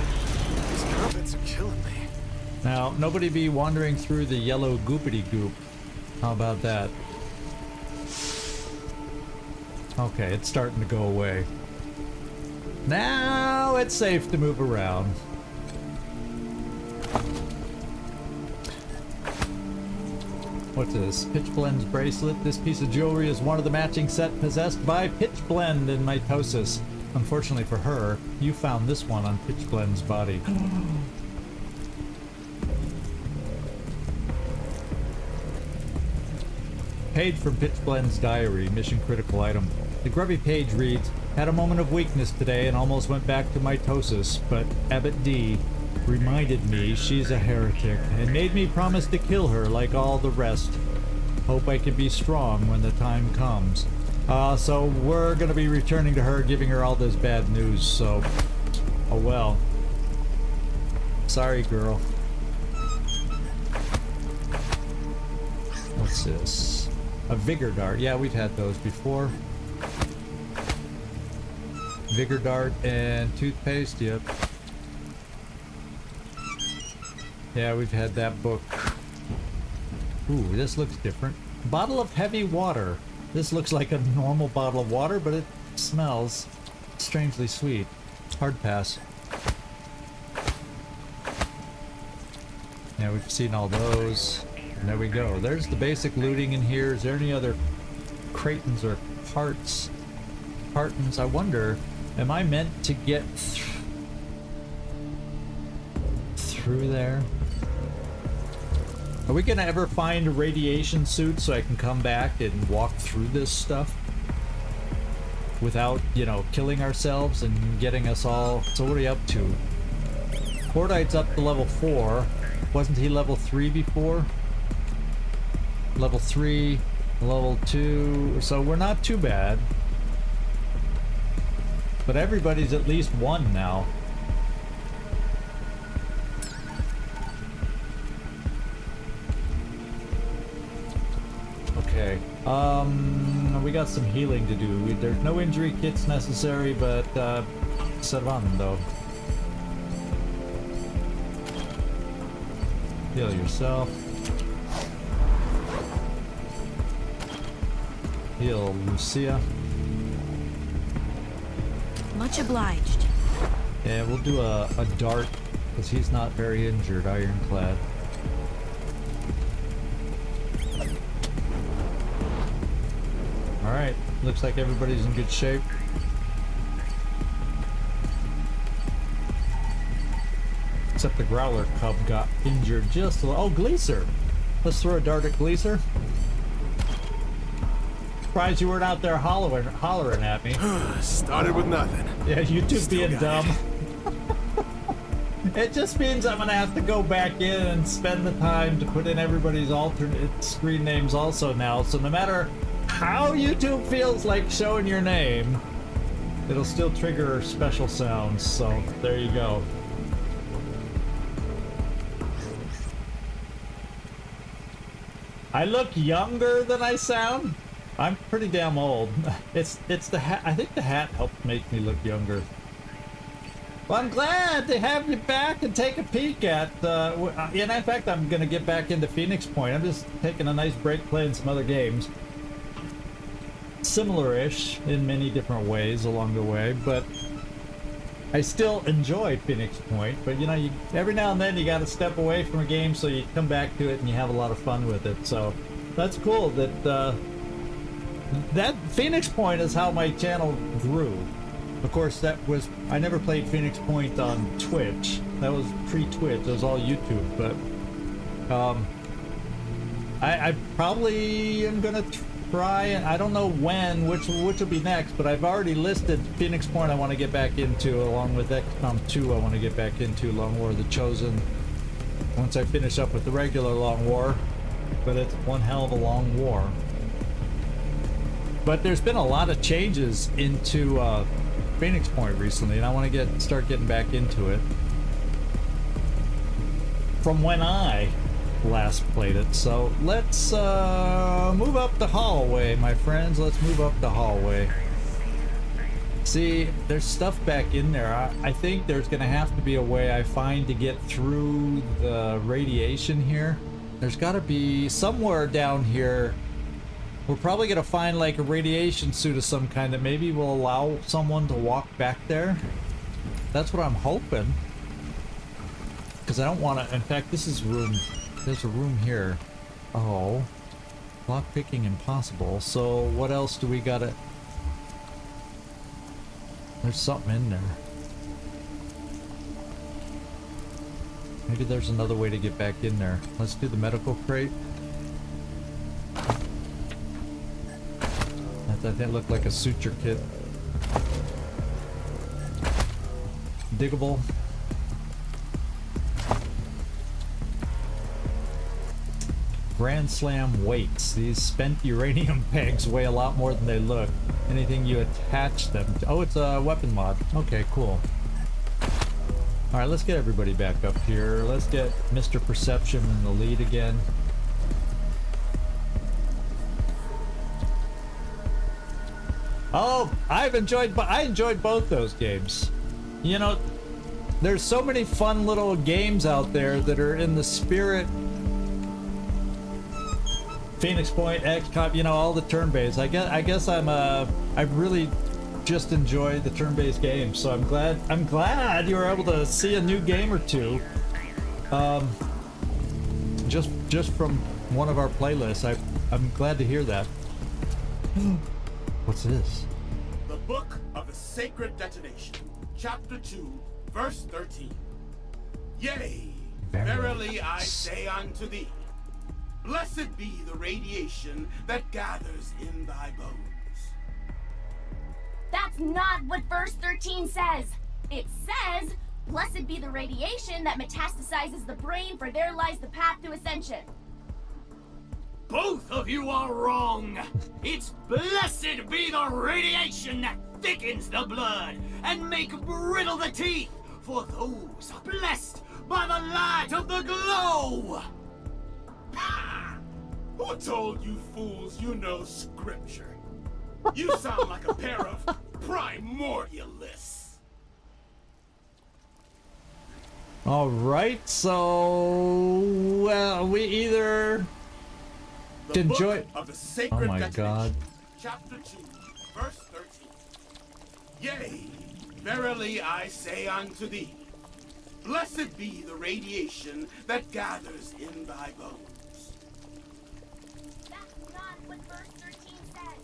These comments are killing me. Now, nobody be wandering through the yellow goopity goop. How about that? Okay, it's starting to go away. Now it's safe to move around. What's this? Pitchblend's bracelet. This piece of jewelry is one of the matching set possessed by Pitchblend in Mitosis. Unfortunately for her, you found this one on Pitchblend's body. Page from Pitchblend's diary, mission critical item. The grubby page reads, had a moment of weakness today and almost went back to mitosis, but Abbott D reminded me she's a heretic and made me promise to kill her like all the rest. Hope I can be strong when the time comes. So we're gonna be returning to her, giving her all this bad news, so... oh well. Sorry, girl. What's this? A Vigor Dart. Yeah, we've had those before. Vigor Dart and toothpaste, yep. Yeah, we've had that book. Ooh, this looks different. Bottle of heavy water. This looks like a normal bottle of water, but it smells strangely sweet. Hard pass. Yeah, we've seen all those. And there we go. There's the basic looting in here. Is there any other Cratons or parts? Partons, I wonder, am I meant to get through there? Are we gonna ever find a radiation suit so I can come back and walk through this stuff? Without, you know, killing ourselves and getting us all... So what are you up to? Cordite's up to level 4. Wasn't he level 3 before? Level 3, level 2, so we're not too bad. But everybody's at least 1 now. Okay. we got some healing to do. There's no injury kits necessary, but set on them though. Heal yourself. Heal Lucia. Much obliged. Yeah, we'll do a dart, because he's not very injured, Ironclad. Alright, looks like everybody's in good shape. Except the Growler Cub got injured just a little. Oh, Gleaser! Let's throw a dart at Gleaser. Surprised you weren't out there hollering at me. Started with nothing. Yeah, YouTube Still being got dumb. it. It just means I'm gonna have to go back in and spend the time to put in everybody's alternate screen names also now. So no matter how YouTube feels like showing your name, it'll still trigger special sounds. So there you go. I look younger than I sound. I'm pretty damn old. It's the hat. I think the hat helped make me look younger. Well, I'm glad to have you back and take a peek at. And in fact, I'm gonna get back into Phoenix Point. I'm just taking a nice break, playing some other games. Similar-ish in many different ways along the way, but I still enjoy Phoenix Point. But you know, every now and then you got to step away from a game, so you come back to it and you have a lot of fun with it. So that's cool. That Phoenix Point is how my channel grew. Of course, I never played Phoenix Point on Twitch. That was pre-Twitch. It was all YouTube. But I probably am gonna try, and I don't know when, which will be next. But I've already listed Phoenix Point I want to get back into, along with XCom 2 I want to get back into, Long War of the Chosen. Once I finish up with the regular Long War, but it's one hell of a long war. But there's been a lot of changes into Phoenix Point recently, and I want to start getting back into it from when I last played it. So let's move up the hallway, my friends. Let's move up the hallway. See, there's stuff back in there. I think there's gonna have to be a way I find to get through the radiation here. There's got to be somewhere down here. We're probably gonna find like a radiation suit of some kind that maybe will allow someone to walk back there. That's what I'm hoping. Because I don't want to. In fact, this is room. There's a room here. Oh, lock picking impossible. So what else do we gotta? There's something in there. Maybe there's another way to get back in there. Let's do the medical crate. That looked like a suture kit. Diggable. Grand Slam weights. These spent uranium pegs weigh a lot more than they look. Anything you attach them to. Oh, it's a weapon mod. Okay, cool. Alright, let's get everybody back up here. Let's get Mr. Perception in the lead again. Oh, I enjoyed both those games. You know, there's so many fun little games out there that are in the spirit. Phoenix Point, XCom, you know, all the turn-based. I guess I really just enjoy the turn-based games. So I'm glad you were able to see a new game or two. Just from one of our playlists. I'm glad to hear that. What's this? The Book of the Sacred Detonation, Chapter 2, Verse 13. Yea, verily I say unto thee, blessed be the radiation that gathers in thy bones. That's not what verse 13 says. It says, blessed be the radiation that metastasizes the brain, for there lies the path to ascension. Both of you are wrong. It's blessed be the radiation that thickens the blood and make brittle the teeth, for those are blessed by the light of the glow. Who told you fools you know scripture? You sound like a pair of primordialists. All right, so well, we either The can book join. of the sacred Oh my detonation, God. Chapter 2, verse 13. Yea, verily I say unto thee, blessed be the radiation that gathers in thy bones. That's not what verse 13 says.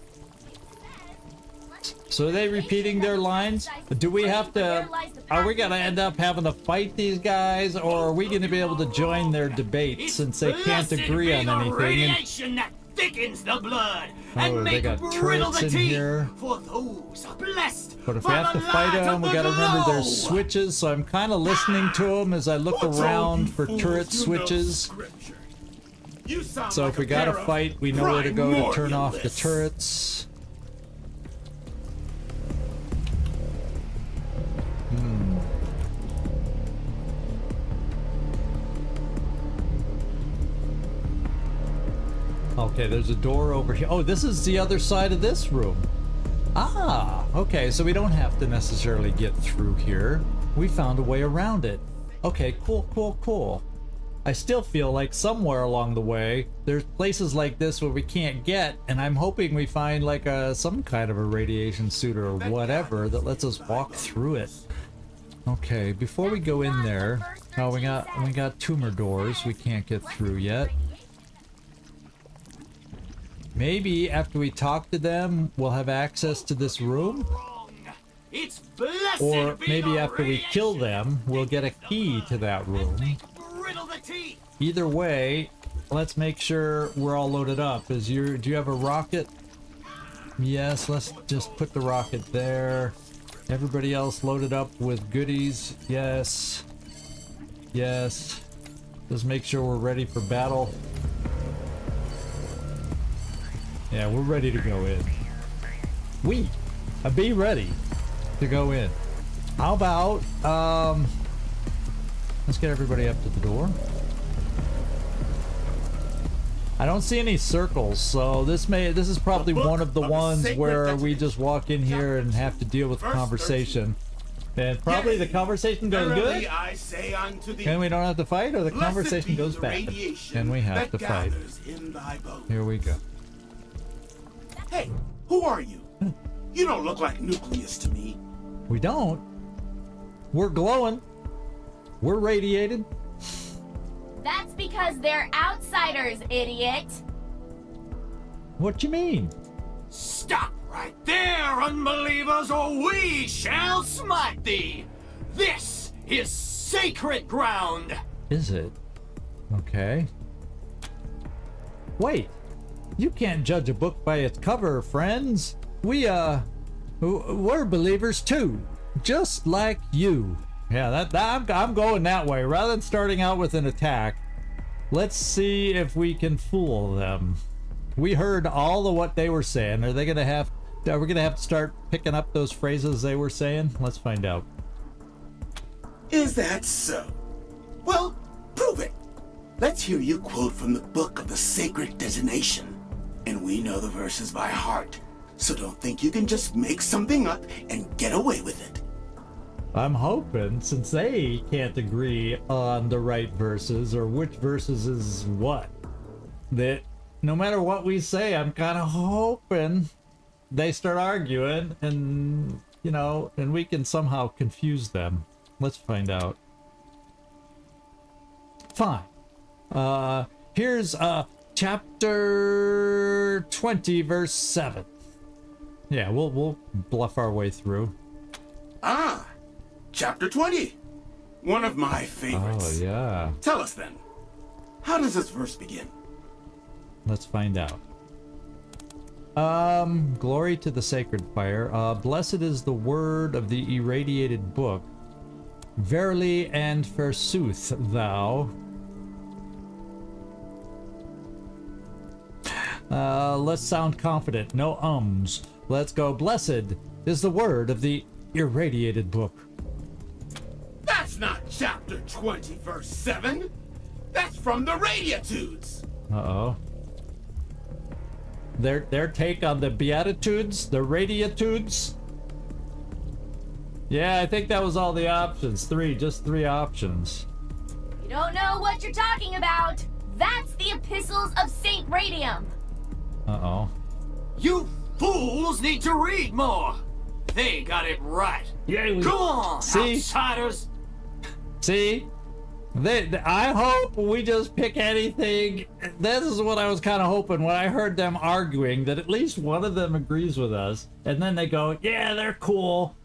It says, "Blessed So are they repeating their lines? Do we have to? Are we gonna end up having to fight these guys, or are we gonna be able to join their debate since they can't agree on anything? Radiation that thickens the blood and Oh, they make got brittle turrets the in teeth here. for those blessed. But if we have to fight them, we gotta remember there's switches. So I'm kind of listening to them as I look What's all around you for fools turret who know switches. Scripture? You sound So like if we a gotta pair of fight, we know where to go to turn off the primordialists. turrets. Okay, there's a door over here. Oh, this is the other side of this room. Ah, okay, so we don't have to necessarily get through here. We found a way around it. Okay, cool, cool, cool. I still feel like somewhere along the way, there's places like this where we can't get, and I'm hoping we find like some kind of a radiation suit or whatever that lets us walk through it. Okay, before we go in there, oh, we got tumor doors we can't get through yet. Maybe after we talk to them, we'll have access to this room. It's blessed Or be maybe the after we kill them, we'll get a key to that room. brittle the teeth. Either way, let's make sure we're all loaded up. Do you have a rocket? Yes, let's just put the rocket there. Everybody else loaded up with goodies. Yes. Yes. Just make sure we're ready for battle. Yeah, we're ready to go in. Be ready to go in. How about, let's get everybody up to the door. I don't see any circles, so this is probably one of the ones where we just walk in here and have to deal with the conversation. And probably the conversation goes good, and we don't have to fight, or the conversation goes bad, and we have to fight. Here we go. Hey, who are you? You don't look like Nucleus to me. We don't. We're glowing. We're radiated. That's because they're outsiders, idiot. What you mean? Stop right there, unbelievers, or we shall smite thee. This is sacred ground. Is it? Okay. Wait. You can't judge a book by its cover, friends. We're believers too, just like you. Yeah, I'm going that way. Rather than starting out with an attack, let's see if we can fool them. We heard all of what they were saying. Are we gonna have to start picking up those phrases they were saying? Let's find out. Is that so? Well, prove it. Let's hear you quote from the book of the sacred detonation. And we know the verses by heart, so don't think you can just make something up and get away with it. I'm hoping, since they can't agree on the right verses or which verses is what, that no matter what we say, I'm kind of hoping they start arguing and, and we can somehow confuse them. Let's find out. Fine. Here's chapter 20, verse 7. Yeah, we'll bluff our way through. Ah, chapter 20. One of my favorites. Oh, yeah. Tell us then, how does this verse begin? Let's find out. Glory to the sacred fire. Blessed is the word of the irradiated book. Verily and forsooth thou. Let's sound confident. No ums. Let's go. Blessed is the word of the irradiated book. That's not chapter 20, verse 7. That's from the Radiatudes. Uh-oh. their take on the Beatitudes, the Radiatudes. Yeah, I think that was all the options. Just three options. You don't know what you're talking about. That's the Epistles of Saint Radium. Uh-oh. You fools need to read more. They got it right. Yeah, Go on, see? outsiders. See? I hope we just pick anything. This is what I was kind of hoping when I heard them arguing, that at least one of them agrees with us. And then they go, yeah, they're cool.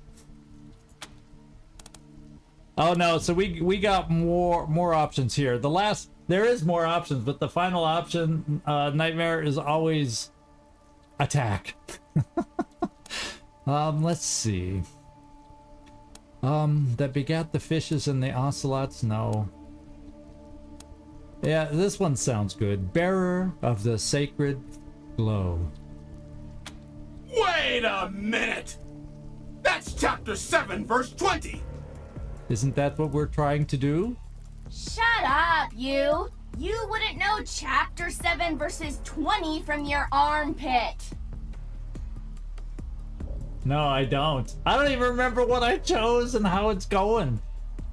Oh no, so we got more options here. There is more options, but the final option, Nightmare, is always attack. Let's see. That begat the fishes and the ocelots? No. Yeah, this one sounds good. Bearer of the sacred glow. Wait a minute! That's chapter 7, verse 20! Isn't that what we're trying to do? Shut up, you! You wouldn't know chapter 7 verses 20 from your armpit. No, I don't. I don't even remember what I chose and how it's going.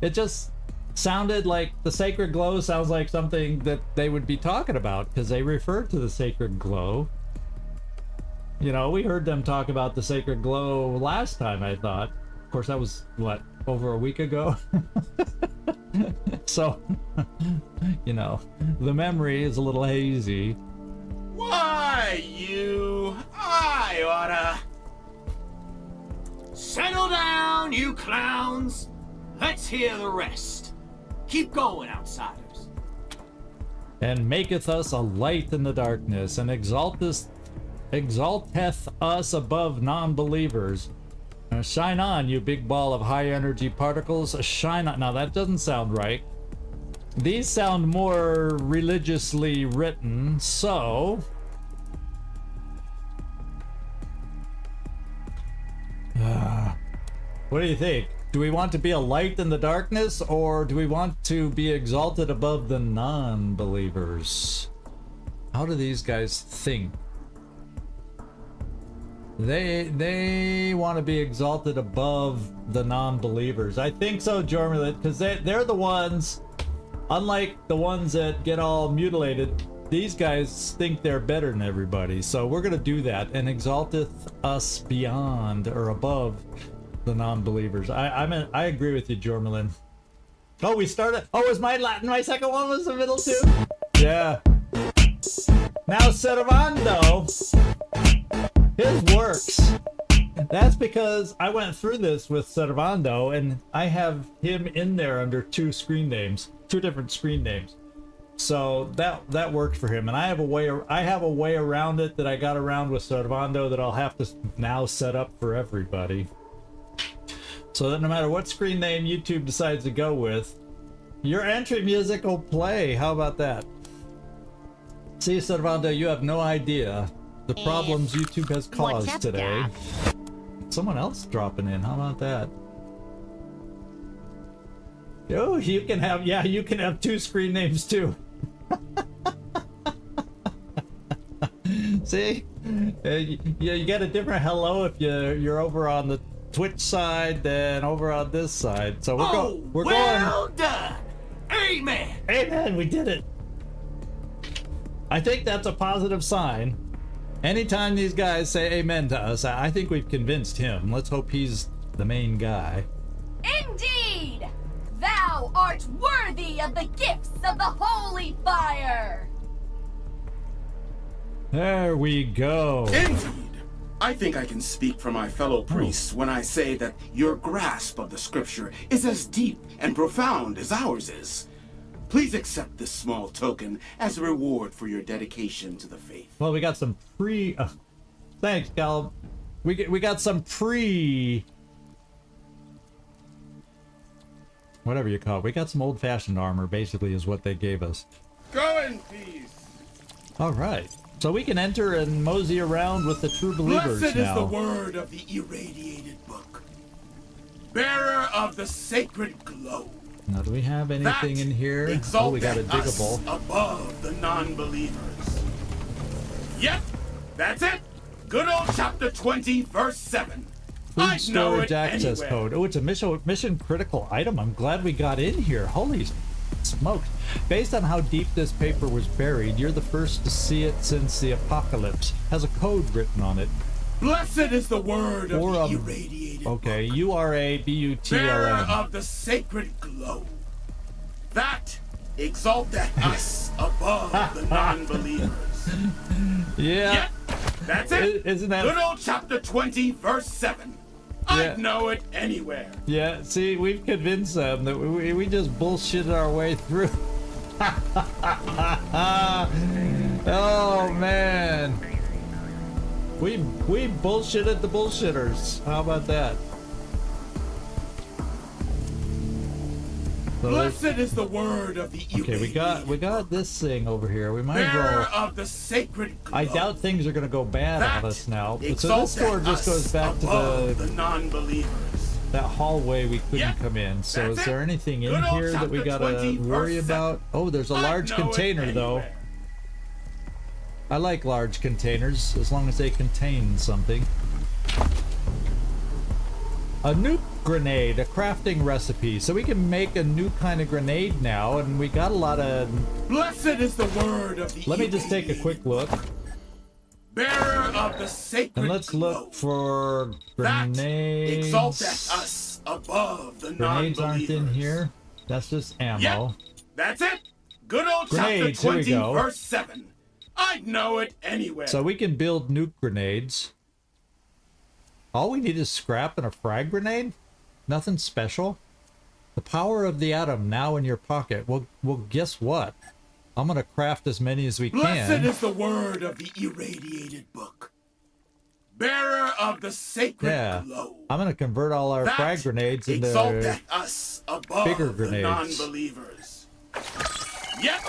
It just sounded like the sacred glow sounds like something that they would be talking about because they referred to the sacred glow. You know, we heard them talk about the sacred glow last time, I thought. Of course, that was, what, over a week ago? So, you know, the memory is a little hazy. Why, I oughta... Settle down, you clowns. Let's hear the rest. Keep going, outsiders. And maketh us a light in the darkness, and exalteth us above non-believers. Shine on, you big ball of high energy particles. Shine on. Now that doesn't sound right. These sound more religiously written, so... what do you think? Do we want to be a light in the darkness, or do we want to be exalted above the non-believers? How do these guys think? They want to be exalted above the non-believers. I think so, Jormulet, because they're the ones, unlike the ones that get all mutilated, these guys think they're better than everybody. So we're going to do that and exalteth us beyond or above the non-believers. I agree with you, Jormelin. Oh, we started. Oh, was my second one was the middle too? Yeah. Now Servando, his works. That's because I went through this with Servando, and I have him in there under two different screen names. So that worked for him, and I have a way around it that I got around with Servando that I'll have to now set up for everybody. So that no matter what screen name YouTube decides to go with, your entry music will play. How about that? See, Servando, you have no idea the problems YouTube has caused today. Someone else dropping in. How about that? Oh, you can have two screen names too. See? You get a different hello if you're over on the Twitch side than over on this side. So we're well going. Done. Amen. Amen. We did it. I think that's a positive sign. Anytime these guys say amen to us, I think we've convinced him. Let's hope he's the main guy. Indeed! Thou art worthy of the gifts of the holy fire! There we go. Indeed! I think I can speak for my fellow priests when I say that your grasp of the scripture is as deep and profound as ours is. Please accept this small token as a reward for your dedication to the faith. Well, we got some thanks, Cal. We got some whatever you call it. We got some old-fashioned armor, basically, is what they gave us. Go in peace. All right. So we can enter and mosey around with the true believers Blessed now. is the word of the irradiated book, bearer of the sacred glow. Now, do we have anything in here? Oh, we got a diggable. Above the non-believers. Yet, That's it. Good old chapter 20, verse 7. Food I know storage it access anywhere. code. Oh, it's a mission critical item. I'm glad we got in here. Holy smokes. Based on how deep this paper was buried, you're the first to see it since the apocalypse. Has a code written on it. Blessed is the word of the irradiated okay, book. URABUTLM. Bearer of the sacred glow. That exalteth us above the non-believers. Yeah. Yep, that's it. Isn't that good old chapter 20, verse 7. Yeah. I'd know it anywhere. Yeah, see, we've convinced them that we just bullshitted our way through. Oh, man. We bullshitted the bullshitters. How about that? So blessed is the word of the okay, we got this thing over here. We might as bearer well. of the sacred glow. I doubt things are gonna go bad That on us now. So this exalteth door just us goes back to above the non-believers. that hallway we couldn't Yep, come in. So that's is there it. anything in Good old here that we chapter gotta 20, worry verse about? 7. Oh, there's a I'd large know it container though. anywhere. I like large containers as long as they contain something. A nuke grenade, a crafting recipe. So we can make a new kind of grenade now, and we got a lot of... Blessed is the word of the Let me just take a quick look. bearer of the sacred And let's glow. look for That grenades. exalteth us above the Grenades aren't in non-believers. here. That's just ammo. Yep, that's it. Good old Grenades, chapter here we 20, go. verse 7. I'd know it anywhere. So we can build nuke grenades. All we need is scrap and a frag grenade? Nothing special? The power of the atom now in your pocket. Well, guess what? I'm gonna craft as many as we blessed can. is the word of the irradiated book. Bearer of the sacred Yeah. glow. I'm gonna convert all our That frag grenades into exalteth us above bigger the grenades. non-believers. Yep,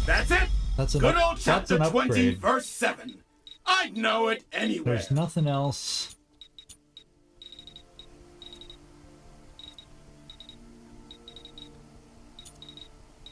that's it. That's an Good up- old that's chapter an 20, upgrade. verse 7. I'd know it anywhere. There's nothing else.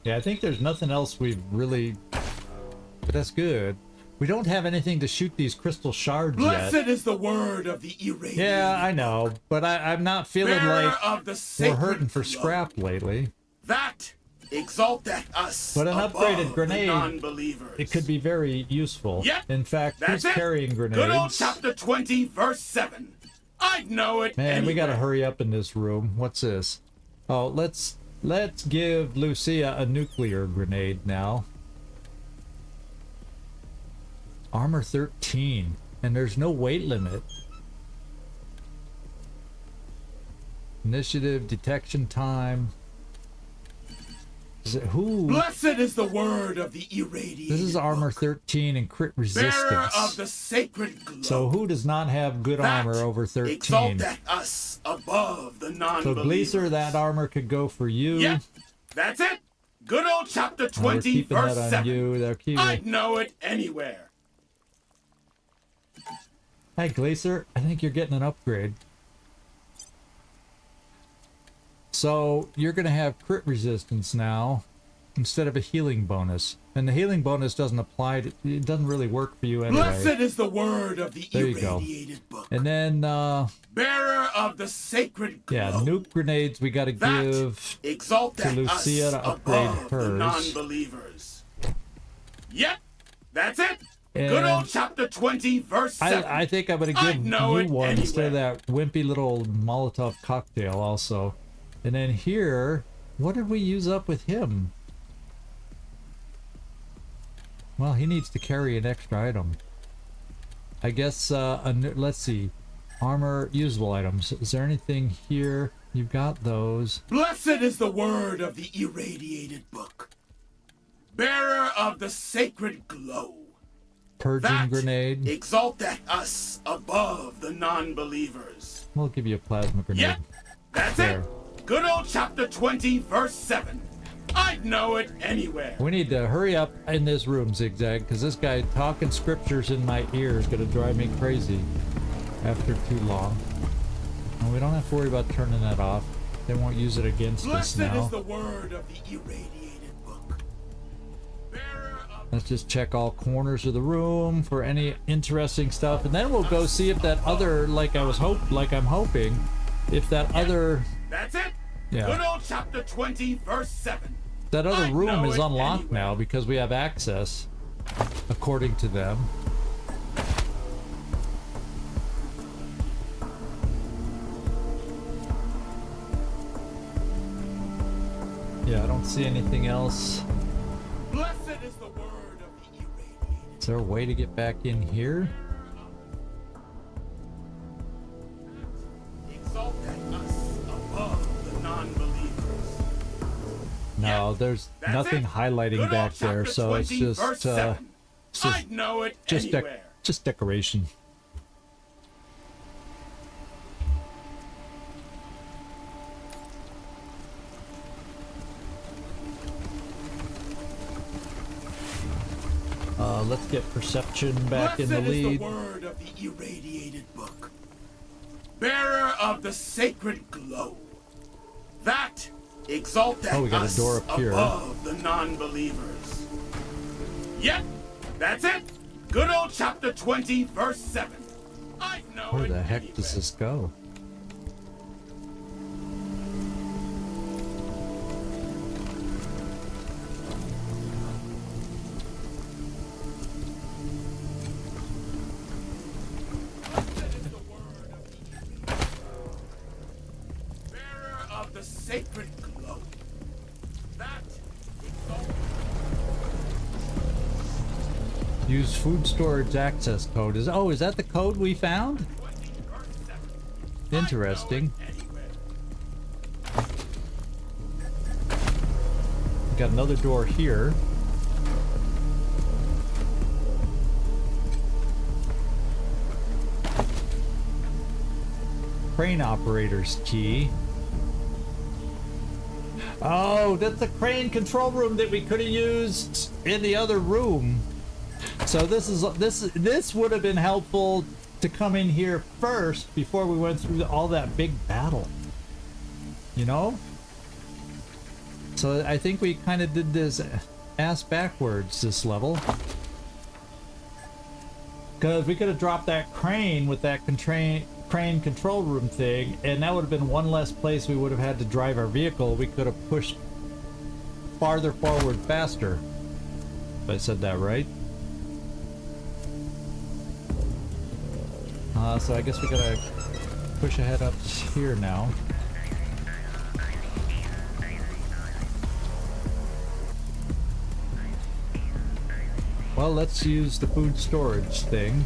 Yeah, I think there's nothing else we've really... But that's good. We don't have anything to shoot these crystal shards Blessed yet. is the word of the irradiated. Yeah, I know, but I'm not feeling Bearer like of the we're sacred hurting for glow. scrap lately. That exalteth us But an above upgraded the grenade, non-believers. it could be very useful. Yep, In fact, that's who's it. carrying grenades? Good old chapter 20, verse 7. I'd know it Man, we gotta anywhere. hurry up in this room. What's this? Oh, let's give Lucia a nuclear grenade now. Armor 13, and there's no weight limit. Initiative, detection time. Is it, who? Blessed is the word of the irradiated. This is armor 13 and crit Bearer resistance. of the sacred glow. So who does not have good That armor over 13? exalteth us above the So non-believers. Gleaser, that armor could go for you. Yep, that's it. Good old chapter We're 20, keeping verse that on 7. you. They're keeping. I'd know it anywhere. Hey, Glacier, I think you're getting an upgrade. So, you're going to have crit resistance now instead of a healing bonus. And the healing bonus doesn't apply to... It doesn't really work for you anyway. Blessed is the word of the There you go. irradiated book. And then, Bearer of the sacred glow. yeah, nuke grenades we got to That give exalteth to Lucia us to upgrade above the hers. non-believers. Yep, that's it. And Good old chapter 20, verse 7. I think I'm going to I'd give know you it one instead of anywhere. that wimpy little Molotov cocktail also. And then here, what did we use up with him? Well, he needs to carry an extra item. I guess, let's see. Armor, usable items. Is there anything here? You've got those. Blessed is the word of the irradiated book. Bearer of the sacred glow. Purging That grenade. exalteth us above the non-believers. We'll give you a plasma grenade. Yep, that's There. it. Good old chapter 20, verse 7. I'd know it anywhere. We need to hurry up in this room, Zigzag, because this guy talking scriptures in my ear is going to drive me crazy after too long. And we don't have to worry about turning that off. They won't use it against us Blessed now. is the word of the irradiated book. Bearer of Let's just check all corners of the room for any interesting stuff, and then we'll go see if that other, like I'm hoping, if that other. That's it. Yeah. Good old chapter 20, verse 7. That other room is unlocked anyway. now because we have access, according to them. Yeah, I don't see anything else. Blessed is the word of the irradiated. Is there a way to get back in here? Exalted us above the non-believers. No, there's That's nothing it. highlighting Good back old there, chapter so it's 20, just verse 7. I'd know it anywhere. just decoration. Let's get perception back in the lead. Blessed is the word of the irradiated book, bearer of the sacred glow, that exalteth Oh, we got a us door up here. above the non-believers. Yep, that's it. Good old chapter 20, verse 7. I know Where it the heck anywhere. does this go? Bearer of the sacred glow, that exalteth. Use food storage access code. Is that the code we found? Interesting. Got another door here. Crane operator's key. Oh, that's the crane control room that we could have used in the other room. So this would have been helpful to come in here first before we went through all that big battle. You know? So I think we kind of did this ass backwards this level. Because we could have dropped that crane with that crane control room thing, and that would have been one less place we would have had to drive our vehicle. We could have pushed farther forward faster. If I said that right. So I guess we gotta push ahead up here now. Well, let's use the food storage thing.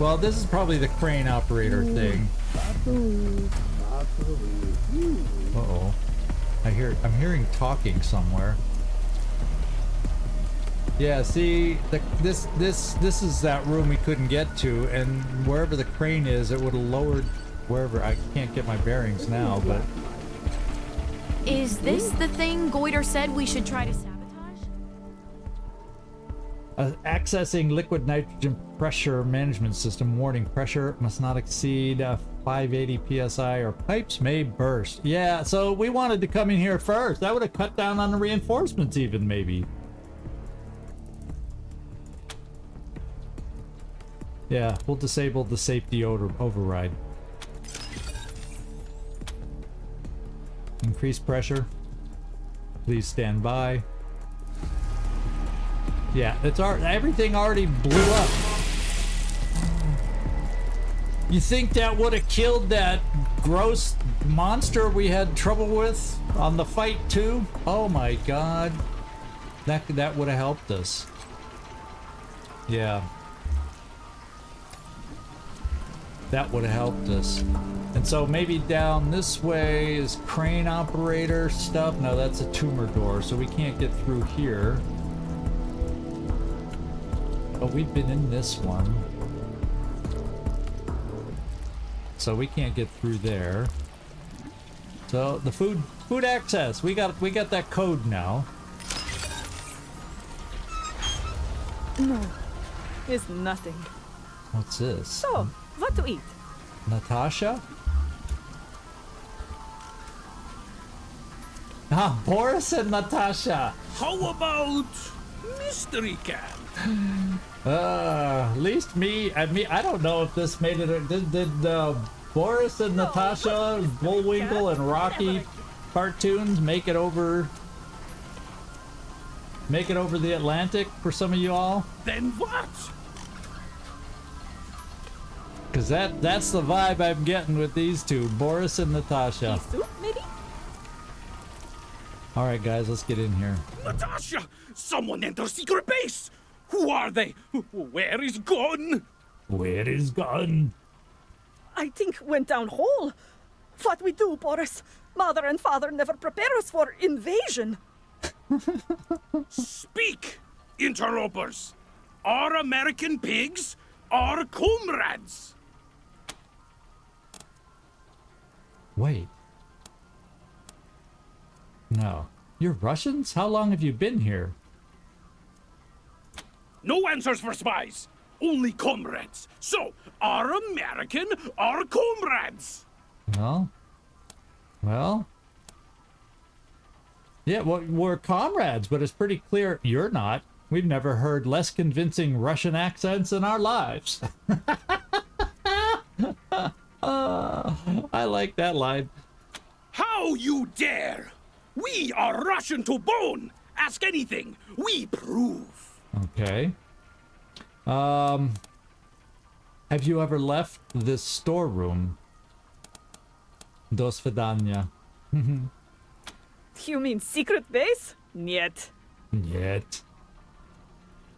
Well, this is probably the crane operator thing. Uh-oh. I'm hearing talking somewhere. Yeah, see, this is that room we couldn't get to, and wherever the crane is, it would have lowered wherever. I can't get my bearings now, but Is this the thing Goiter said we should try to sabotage? accessing liquid nitrogen pressure management system. Warning: pressure must not exceed 580 psi or pipes may burst. Yeah, so we wanted to come in here first. That would have cut down on the reinforcements even, maybe. Yeah, we'll disable the safety override. Increase pressure. Please stand by. Yeah, everything already blew up. You think that would have killed that gross monster we had trouble with on the fight too? Oh my god. That would have helped us. Yeah. That would have helped us. And so maybe down this way is crane operator stuff. No, that's a tumor door, so we can't get through here. But we've been in this one. So we can't get through there. So the food access, we got that code now. No, it's nothing. What's this? So, what to eat? Natasha? Ah, Boris and Natasha. How about mystery can. At least I don't know if this made it. Did Boris and Natasha, Bullwinkle and Rocky cartoons make it over the Atlantic for some of you all? Then what? Because that's the vibe I'm getting with these two, Boris and Natasha. Soup, maybe? All right, guys, let's get in here. Natasha! Someone entered secret base! Who are they? Where is Gun? Where is Gun? I think went down hole. What we do, Boris? Mother and father never prepare us for invasion. Speak, interlopers! Are American pigs our comrades? Wait. No. You're Russians? How long have you been here? No answers for spies. Only comrades. So, are American our comrades? Well. Yeah, well, we're comrades, but it's pretty clear you're not. We've never heard less convincing Russian accents in our lives. I like that line. How you dare! We are Russian to bone! Ask anything, we prove! Okay. Have you ever left this storeroom? Do svidaniya. You mean secret base? Niet. Yet.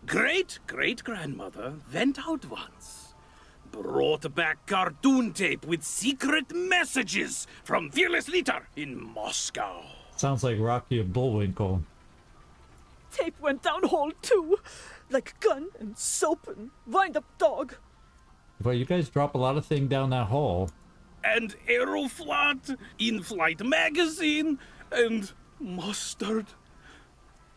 Great-great-grandmother went out once. Brought back cartoon tape with secret messages from fearless leader in Moscow. Sounds like Rocky and Bullwinkle. Tape went down hole too. Like gun and soap and wind up dog. Well, you guys drop a lot of things down that hole. And Aeroflot, in-flight magazine, and mustard.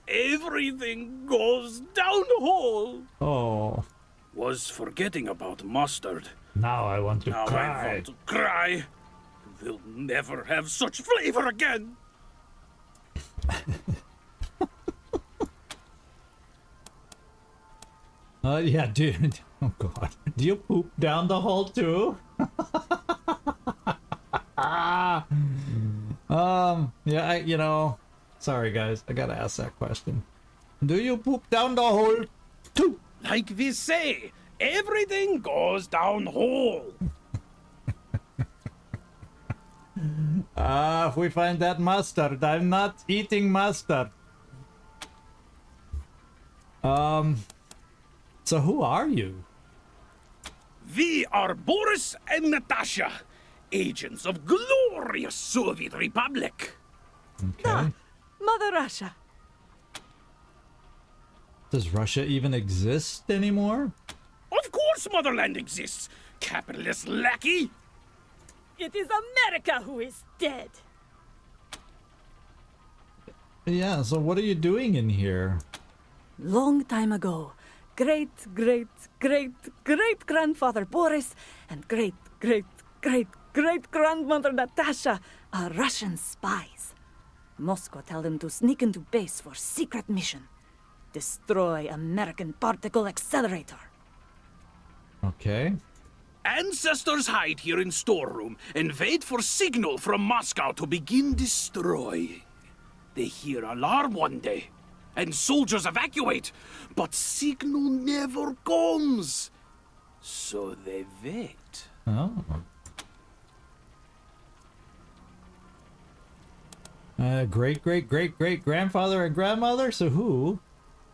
Everything goes down hole. Oh. Was forgetting about mustard. Now I want to now cry. I want to cry. We'll never have such flavor again. Yeah, dude. Oh, God. Do you poop down the hole, too? Yeah, sorry, guys. I gotta ask that question. Do you poop down the hole, too? Like we say, everything goes down hole. If we find that mustard, I'm not eating mustard. So who are you? We are Boris and Natasha, agents of glorious Soviet Republic. Okay. Mother Russia. Does Russia even exist anymore? Of course Motherland exists, capitalist lackey. It is America who is dead. Yeah, so what are you doing in here? Long time ago, great-great-great-great-grandfather Boris and great-great-great-great-grandmother Natasha are Russian spies. Moscow tell them to sneak into base for secret mission. Destroy American particle accelerator. Okay. Ancestors hide here in storeroom and wait for signal from Moscow to begin destroying. They hear alarm one day, and soldiers evacuate, but signal never comes. So they wait. Oh. Great-great-great-great-grandfather and grandmother? So who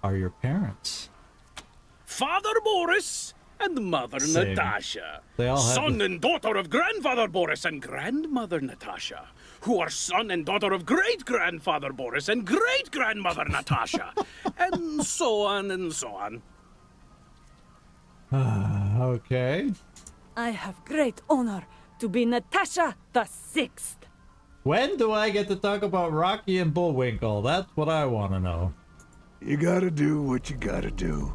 are your parents? Father Boris and Mother Same. Natasha. They all have son and daughter of grandfather Boris and grandmother Natasha, who are son and daughter of great-grandfather Boris and great-grandmother Natasha, and so on and so on. Okay. I have great honor to be Natasha the Sixth. When do I get to talk about Rocky and Bullwinkle? That's what I want to know. You gotta do what you gotta do.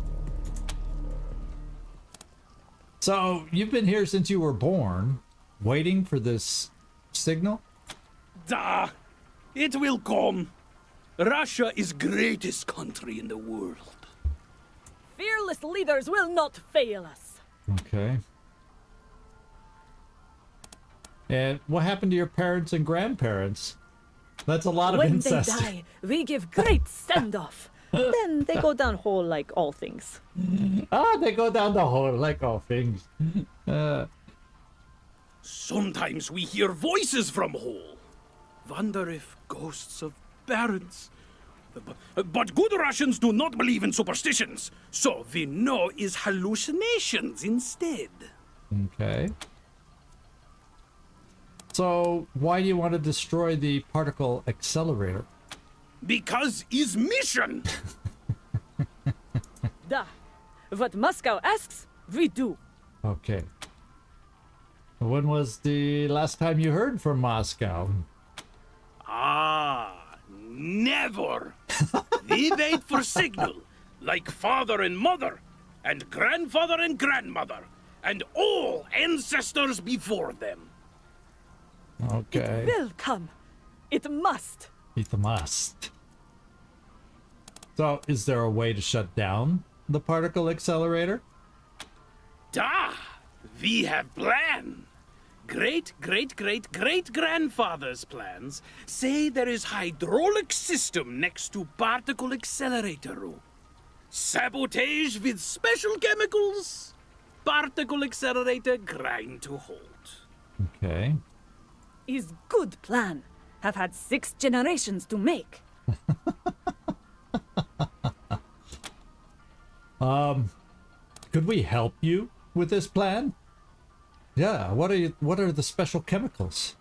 So, you've been here since you were born, waiting for this signal? Duh! It will come. Russia is greatest country in the world. Fearless leaders will not fail us. Okay. And what happened to your parents and grandparents? That's a lot of When incest. they die, we give great send-off. Then they go down whole like all things. They go down the hole like all things. Sometimes we hear voices from hole. Wonder if ghosts of parents. But good Russians do not believe in superstitions, so we know is hallucinations instead. Okay. So, why do you want to destroy the particle accelerator? Because is mission. Da. What Moscow asks, we do. Okay. When was the last time you heard from Moscow? Never. We wait for signal, like father and mother, and grandfather and grandmother, and all ancestors before them. Okay. It will come. It must. It must. So, is there a way to shut down the particle accelerator? Da! We have plan. Great-great-great-great-grandfather's plans say there is hydraulic system next to particle accelerator room. Sabotage with special chemicals. Particle accelerator grind to halt. Okay. Is good plan. Have had 6 generations to make. Could we help you with this plan? Yeah, what are the special chemicals?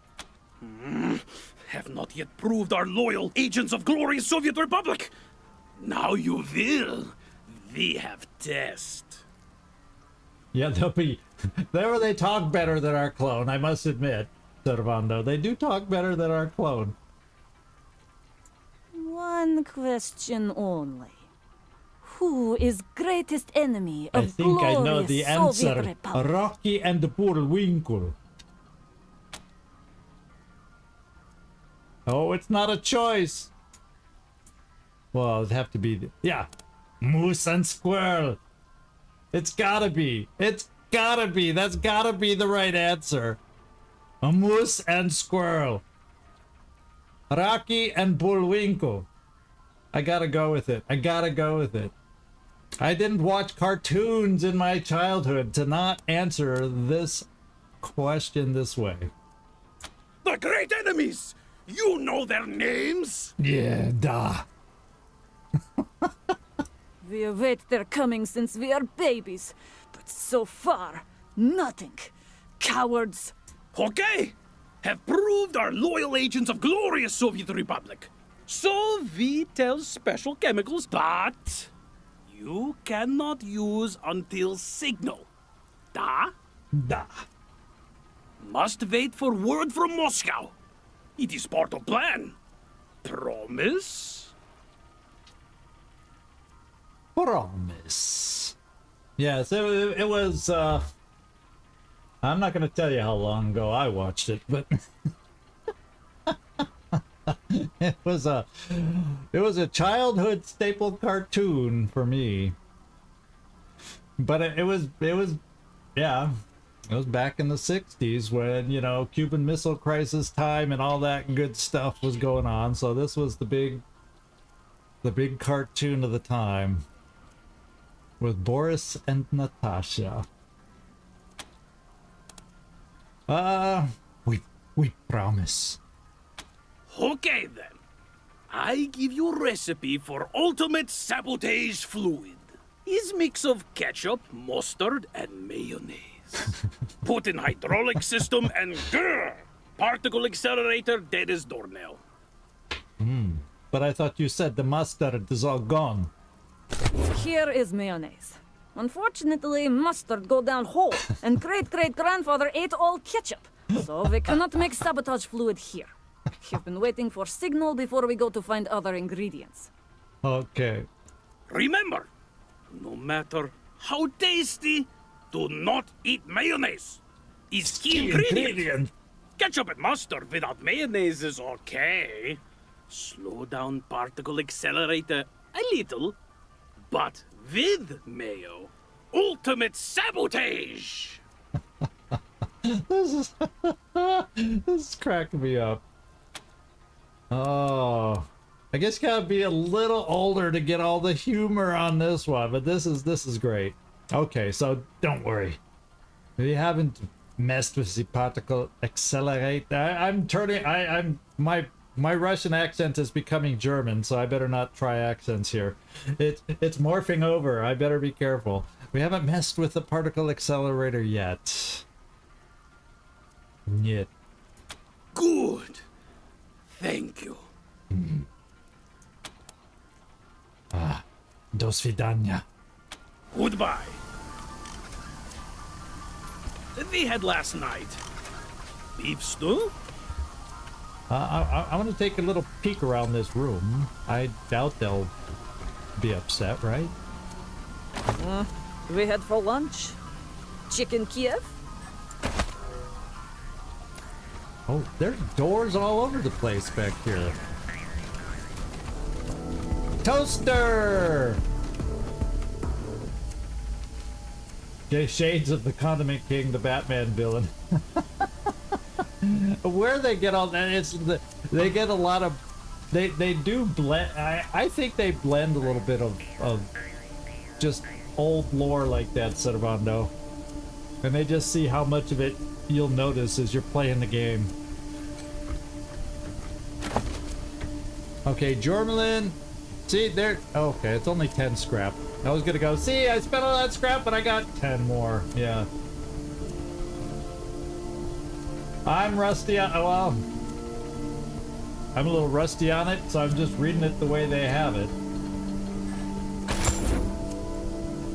Have not yet proved our loyal agents of glorious Soviet Republic. Now you will. We have test. Yeah, they talk better than our clone, I must admit, Servando. They do talk better than our clone. One question only. Who is greatest enemy of I think I know the glorious Soviet answer. Republic? Rocky and Bullwinkle. Oh, it's not a choice. Well, it'd have to be yeah. Moose and squirrel. It's gotta be. It's gotta be. That's gotta be the right answer. A moose and squirrel. Rocky and Bullwinkle. I gotta go with it. I gotta go with it. I didn't watch cartoons in my childhood to not answer this question this way. The great enemies! You know their names? Yeah, duh. We await their coming since we are babies, but so far, nothing. Cowards. Okay! Have proved our loyal agents of glorious Soviet Republic. So we tell special chemicals that you cannot use until signal. Da? Da. Must wait for word from Moscow. It is part of plan. Promise? Promise. Yes, it was, I'm not gonna tell you how long ago I watched it, but it was a childhood staple cartoon for me. But it was yeah, it was back in the 60s when, you know, Cuban Missile Crisis time and all that good stuff was going on. So this was the big cartoon of the time with Boris and Natasha. We promise. Okay then. I give you recipe for ultimate sabotage fluid. Is mix of ketchup, mustard, and mayonnaise. Put in hydraulic system and grrr, particle accelerator dead as doornail. But I thought you said the mustard is all gone. Here is mayonnaise. Unfortunately, mustard go down whole, and great-great-grandfather ate all ketchup. So we cannot make sabotage fluid here. We've been waiting for signal before we go to find other ingredients. Okay. Remember, no matter how tasty, do not eat mayonnaise. It's key ingredient. Ketchup and mustard without mayonnaise is okay. Slow down particle accelerator a little, but with mayo. Ultimate sabotage! This is this is cracking me up. Oh, I guess you gotta be a little older to get all the humor on this one, but this is great. Okay, so don't worry. We haven't messed with the particle accelerator. I'm my Russian accent is becoming German, so I better not try accents here. It's morphing over. I better be careful. We haven't messed with the particle accelerator yet. Yet. Good. Thank you. Do svidanya. Goodbye. We had last night. Beef stew? I want to take a little peek around this room. I doubt they'll be upset, right? We had for lunch. Chicken Kiev. Oh, there's doors all over the place back here. Toaster! Shades of the Condiment King, the Batman villain. Where they get all that, they get a lot of, they do blend, I think they blend a little bit of just old lore like that, Servando. And they just see how much of it you'll notice as you're playing the game. Okay, Jormelin. See, there. Okay, it's only 10 scrap. I was gonna go, see, I spent all that scrap, but I got 10 more. Yeah. I'm rusty on. Well, I'm a little rusty on it, so I'm just reading it the way they have it.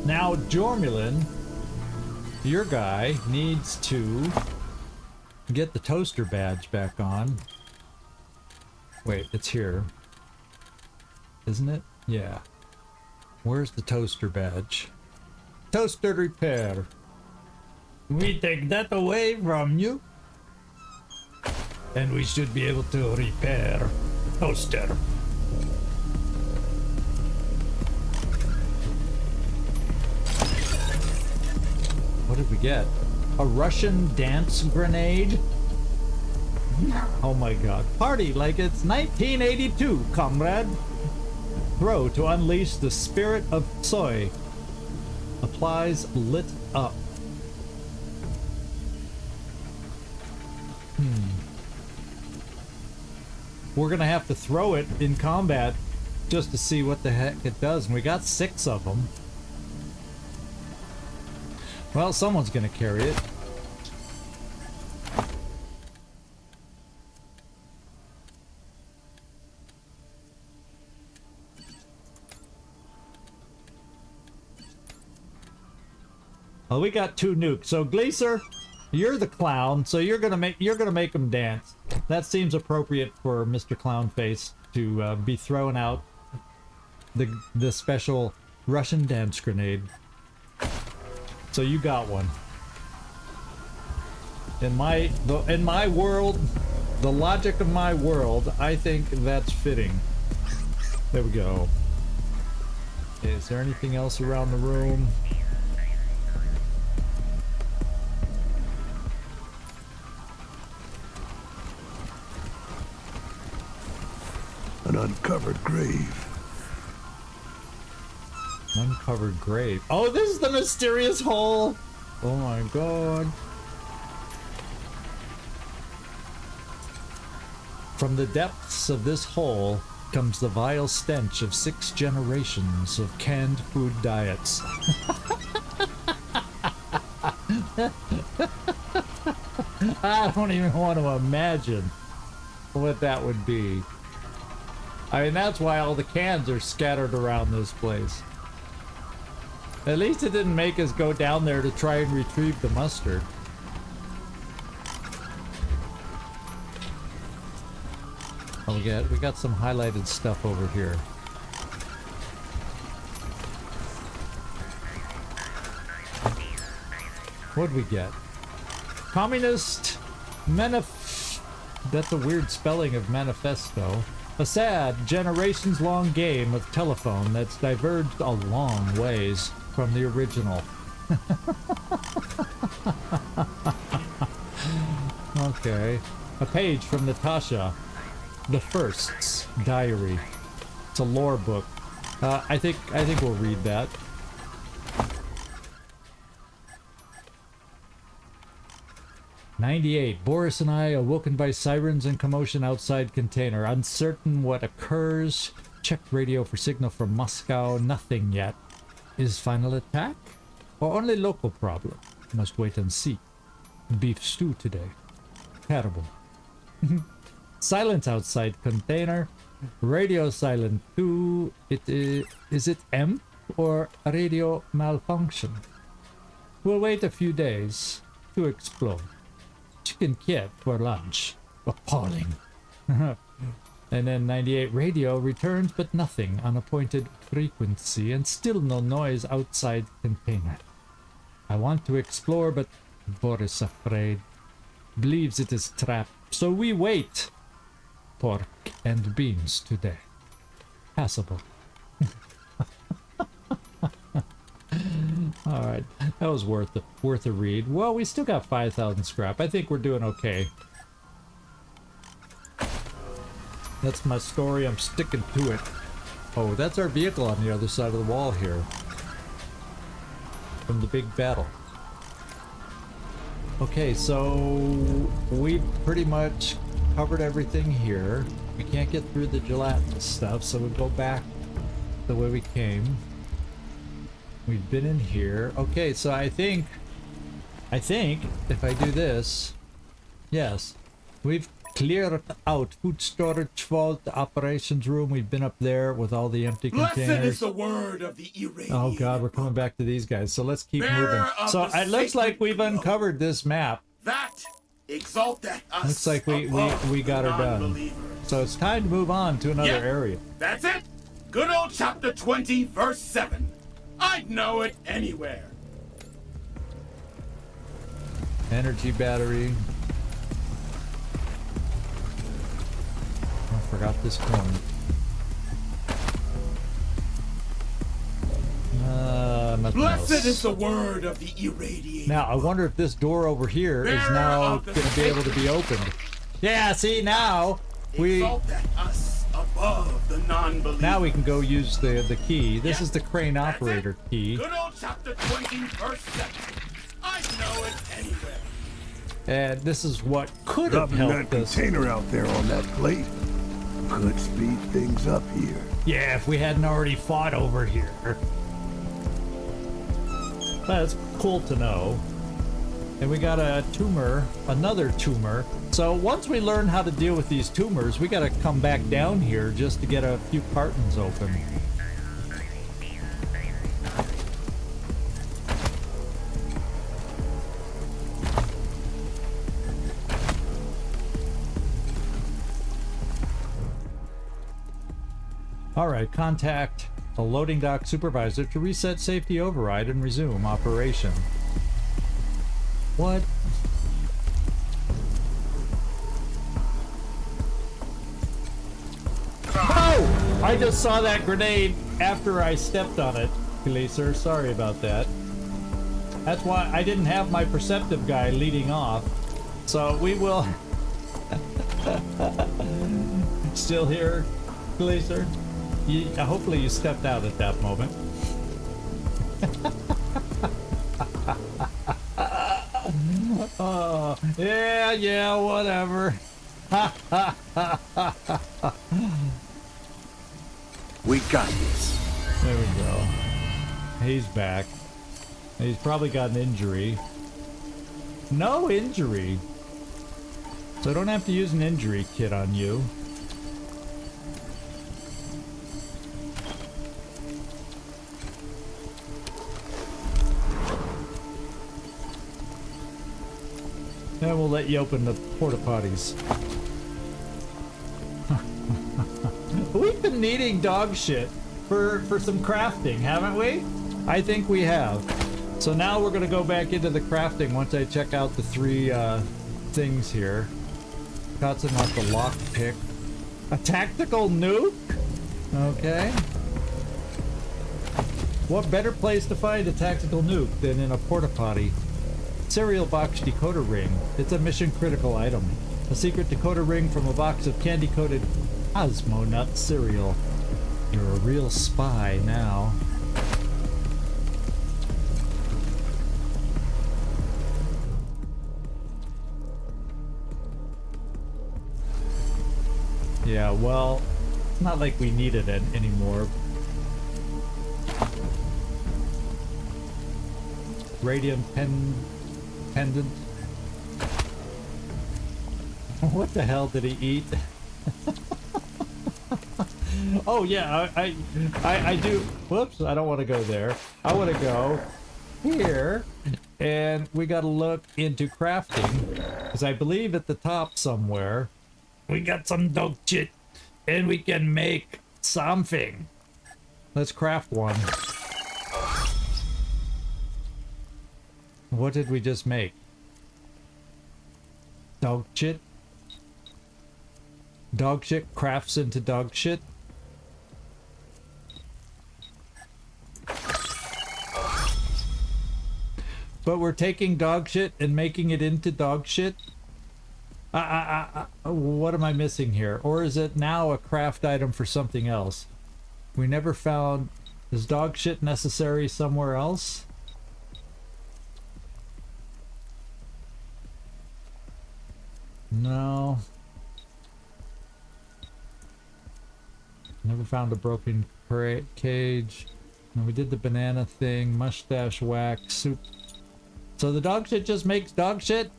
Now, Jormelin, your guy needs to get the toaster badge back on. Wait, it's here. Isn't it? Yeah. Where's the toaster badge? Toaster repair. We take that away from you. And we should be able to repair toaster. What did we get? A Russian dance grenade? Oh my god. Party like it's 1982, comrade. Throw to unleash the spirit of soy. Applies lit up. We're gonna have to throw it in combat just to see what the heck it does. And we got 6 of them. Well, someone's gonna carry it. Well, we got 2 nukes. So Glacier, you're the clown, so you're gonna make them dance. That seems appropriate for Mr. Clownface to be throwing out the special Russian dance grenade. So you got one. In my world, the logic of my world, I think that's fitting. There we go. Is there anything else around the room? An uncovered grave. Uncovered grave. Oh, this is the mysterious hole! Oh my god. From the depths of this hole comes the vile stench of 6 generations of canned food diets. I don't even want to imagine what that would be. I mean, that's why all the cans are scattered around this place. At least it didn't make us go down there to try and retrieve the mustard. Oh, we got some highlighted stuff over here. What'd we get? Communist that's a weird spelling of manifesto. A sad, generations-long game of telephone that's diverged a long ways from the original. Okay. A page from Natasha. The First's diary. It's a lore book. I think we'll read that. '98. Boris and I awoken by sirens and commotion outside container. Uncertain what occurs. Checked radio for signal from Moscow. Nothing yet. Is final attack? Or only local problem? Must wait and see. Beef stew today. Terrible. Silence outside container. Radio silent too. Is it M or a radio malfunction? We'll wait a few days to explore. Chicken kit for lunch. Appalling. And then 98 radio returns, but nothing. Unappointed frequency and still no noise outside container. I want to explore, but Boris afraid. Believes it is trapped, so we wait. Pork and beans today. Passable. Alright, that was worth a read. Well, we still got 5,000 scrap. I think we're doing okay. That's my story, I'm sticking to it. Oh, that's our vehicle on the other side of the wall here. From the big battle. Okay, so we pretty much covered everything here. We can't get through the gelatinous stuff, so we go back the way we came. We've been in here. Okay, so I think if I do this, yes, we've cleared out food storage vault, operations room. We've been up there with all the empty containers. Blessed is the word of the irradiated. Oh god, we're coming back to these guys. So let's keep moving. So it looks like we've uncovered this map. That exalteth us. Looks like we got her done. So it's time to move on to another area. That's it. Good old chapter 20, verse 7. I'd know it anywhere. Energy battery. I forgot this one. Blessed is the word of the irradiated. Now, I wonder if this door over here is now going to be able to be opened. Yeah, see, now us above the non-believer. Now we can go use the key. This is the crane operator key. Good old chapter 20, verse 7. I know it anywhere. And this is what could have helped that us. Container out there on that plate could speed things up here. Yeah, if we hadn't already fought over here. That's cool to know. And we got a tumor, another tumor. So once we learn how to deal with these tumors, we gotta come back down here just to get a few cartons open. Alright, contact a loading dock supervisor to reset safety override and resume operation. What? Oh! I just saw that grenade after I stepped on it, Glacier. Sorry about that. That's why I didn't have my perceptive guy leading off. So we will... Still here, Glacier? Hopefully you stepped out at that moment. Oh, yeah, whatever. We got this. There we go. He's back. He's probably got an injury. No injury. So I don't have to use an injury kit on you. And we'll let you open the porta potties. We've been needing dog shit for some crafting, haven't we? I think we have. So now we're gonna go back into the crafting once I check out the three things here. Got some off the lockpick. A tactical nuke? Okay. What better place to find a tactical nuke than in a porta potty? Cereal box decoder ring. It's a mission critical item. A secret decoder ring from a box of candy coated Cosmo Nut cereal. You're a real spy now. Yeah, well, it's not like we needed it anymore. Radium pendant. What the hell did he eat? Oh yeah, I do. Whoops, I don't want to go there. I want to go here, and we got to look into crafting, because I believe at the top somewhere we got some dog shit, and we can make something. Let's craft one. What did we just make? Dog shit? Dog shit crafts into dog shit? But we're taking dog shit and making it into dog shit? What am I missing here? Or is it now a craft item for something else? We never found... Is dog shit necessary somewhere else? No. Never found a broken cage. And we did the banana thing, mustache wax, soup. So the dog shit just makes dog shit?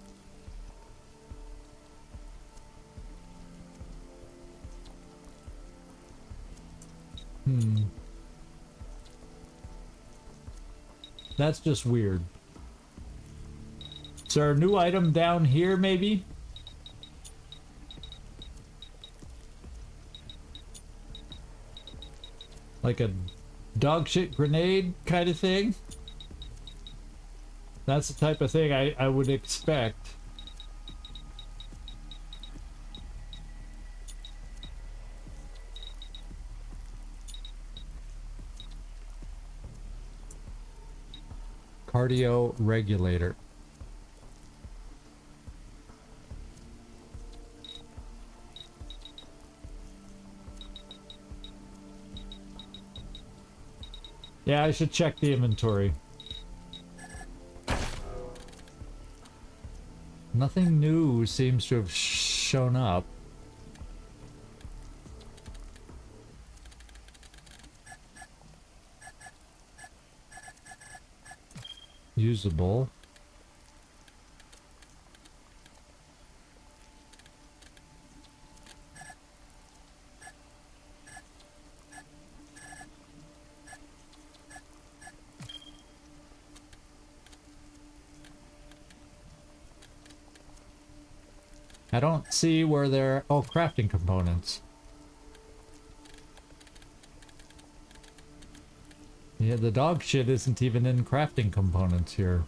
That's just weird. Is there a new item down here, maybe? Like a dog shit grenade kind of thing? That's the type of thing I would expect. Cardio regulator. Yeah, I should check the inventory. Nothing new seems to have shown up. Usable. I don't see where they're... Oh, crafting components. Yeah, the dog shit isn't even in crafting components here.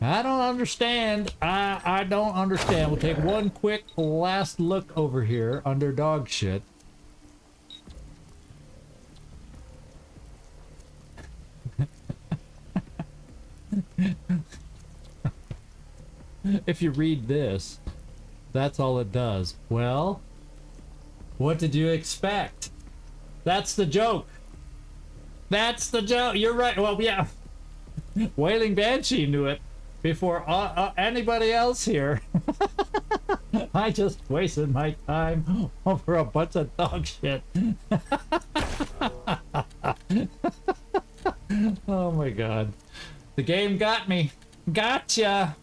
I don't understand. I don't understand. We'll take one quick last look over here under dog shit. If you read this, that's all it does. Well, what did you expect? That's the joke. That's the joke. You're right. Well, yeah. Wailing Banshee knew it before anybody else here. I just wasted my time over a bunch of dog shit. Oh my god. The game got me. Gotcha!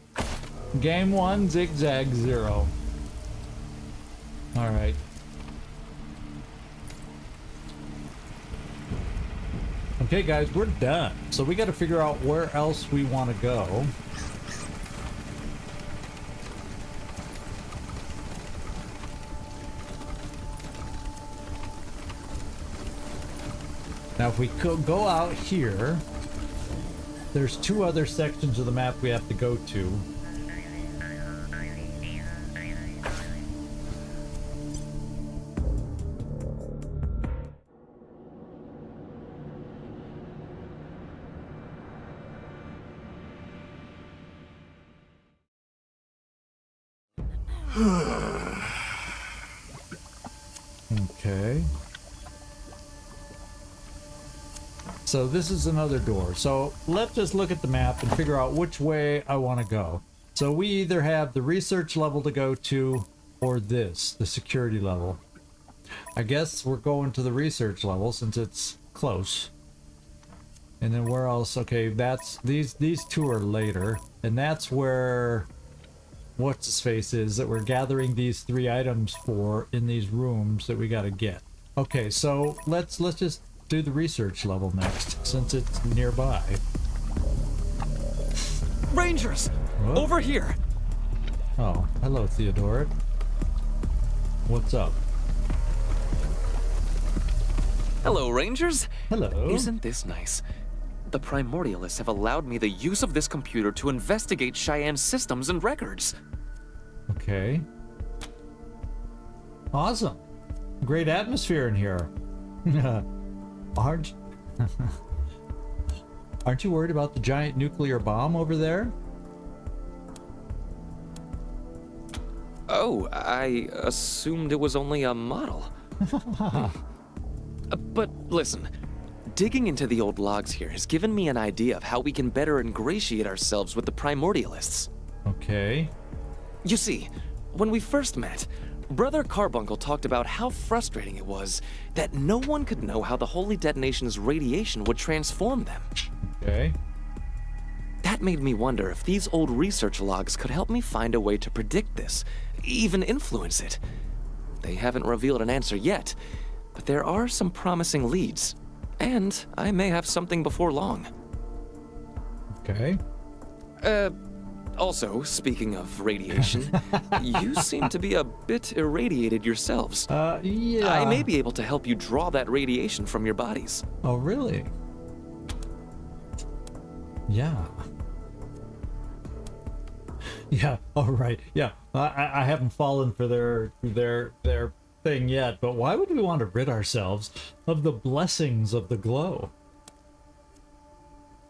Game 1, zigzag 0. Alright. Okay guys, we're done. So we gotta figure out where else we want to go. Now if we could go out here, There's 2 other sections of the map we have to go to. Okay. So this is another door. So let's just look at the map and figure out which way I want to go. So we either have the research level to go to or this, the security level. I guess we're going to the research level since it's close. And then where else? Okay, that's these 2 are later, and that's where what's his face is that we're gathering these 3 items for in these rooms that we got to get. Okay, so let's just do the research level next since it's nearby. Rangers, what? over here. Oh, hello, Theodore. What's up? Hello, Rangers. Hello. Isn't this nice? The Primordialists have allowed me the use of this computer to investigate Cheyenne's systems and records. Okay. Awesome. Great atmosphere in here. Aren't you worried about the giant nuclear bomb over there? Oh, I assumed it was only a model. But listen, digging into the old logs here has given me an idea of how we can better ingratiate ourselves with the Primordialists. Okay. You see, when we first met, Brother Carbuncle talked about how frustrating it was that no one could know how the Holy Detonation's radiation would transform them. Okay. That made me wonder if these old research logs could help me find a way to predict this, even influence it. They haven't revealed an answer yet, but there are some promising leads, and I may have something before long. Okay. Also, speaking of radiation, you seem to be a bit irradiated yourselves. Yeah. I may be able to help you draw that radiation from your bodies. Oh, really? Yeah. Yeah, all right. Yeah, I haven't fallen for their thing yet, but why would we want to rid ourselves of the blessings of the glow?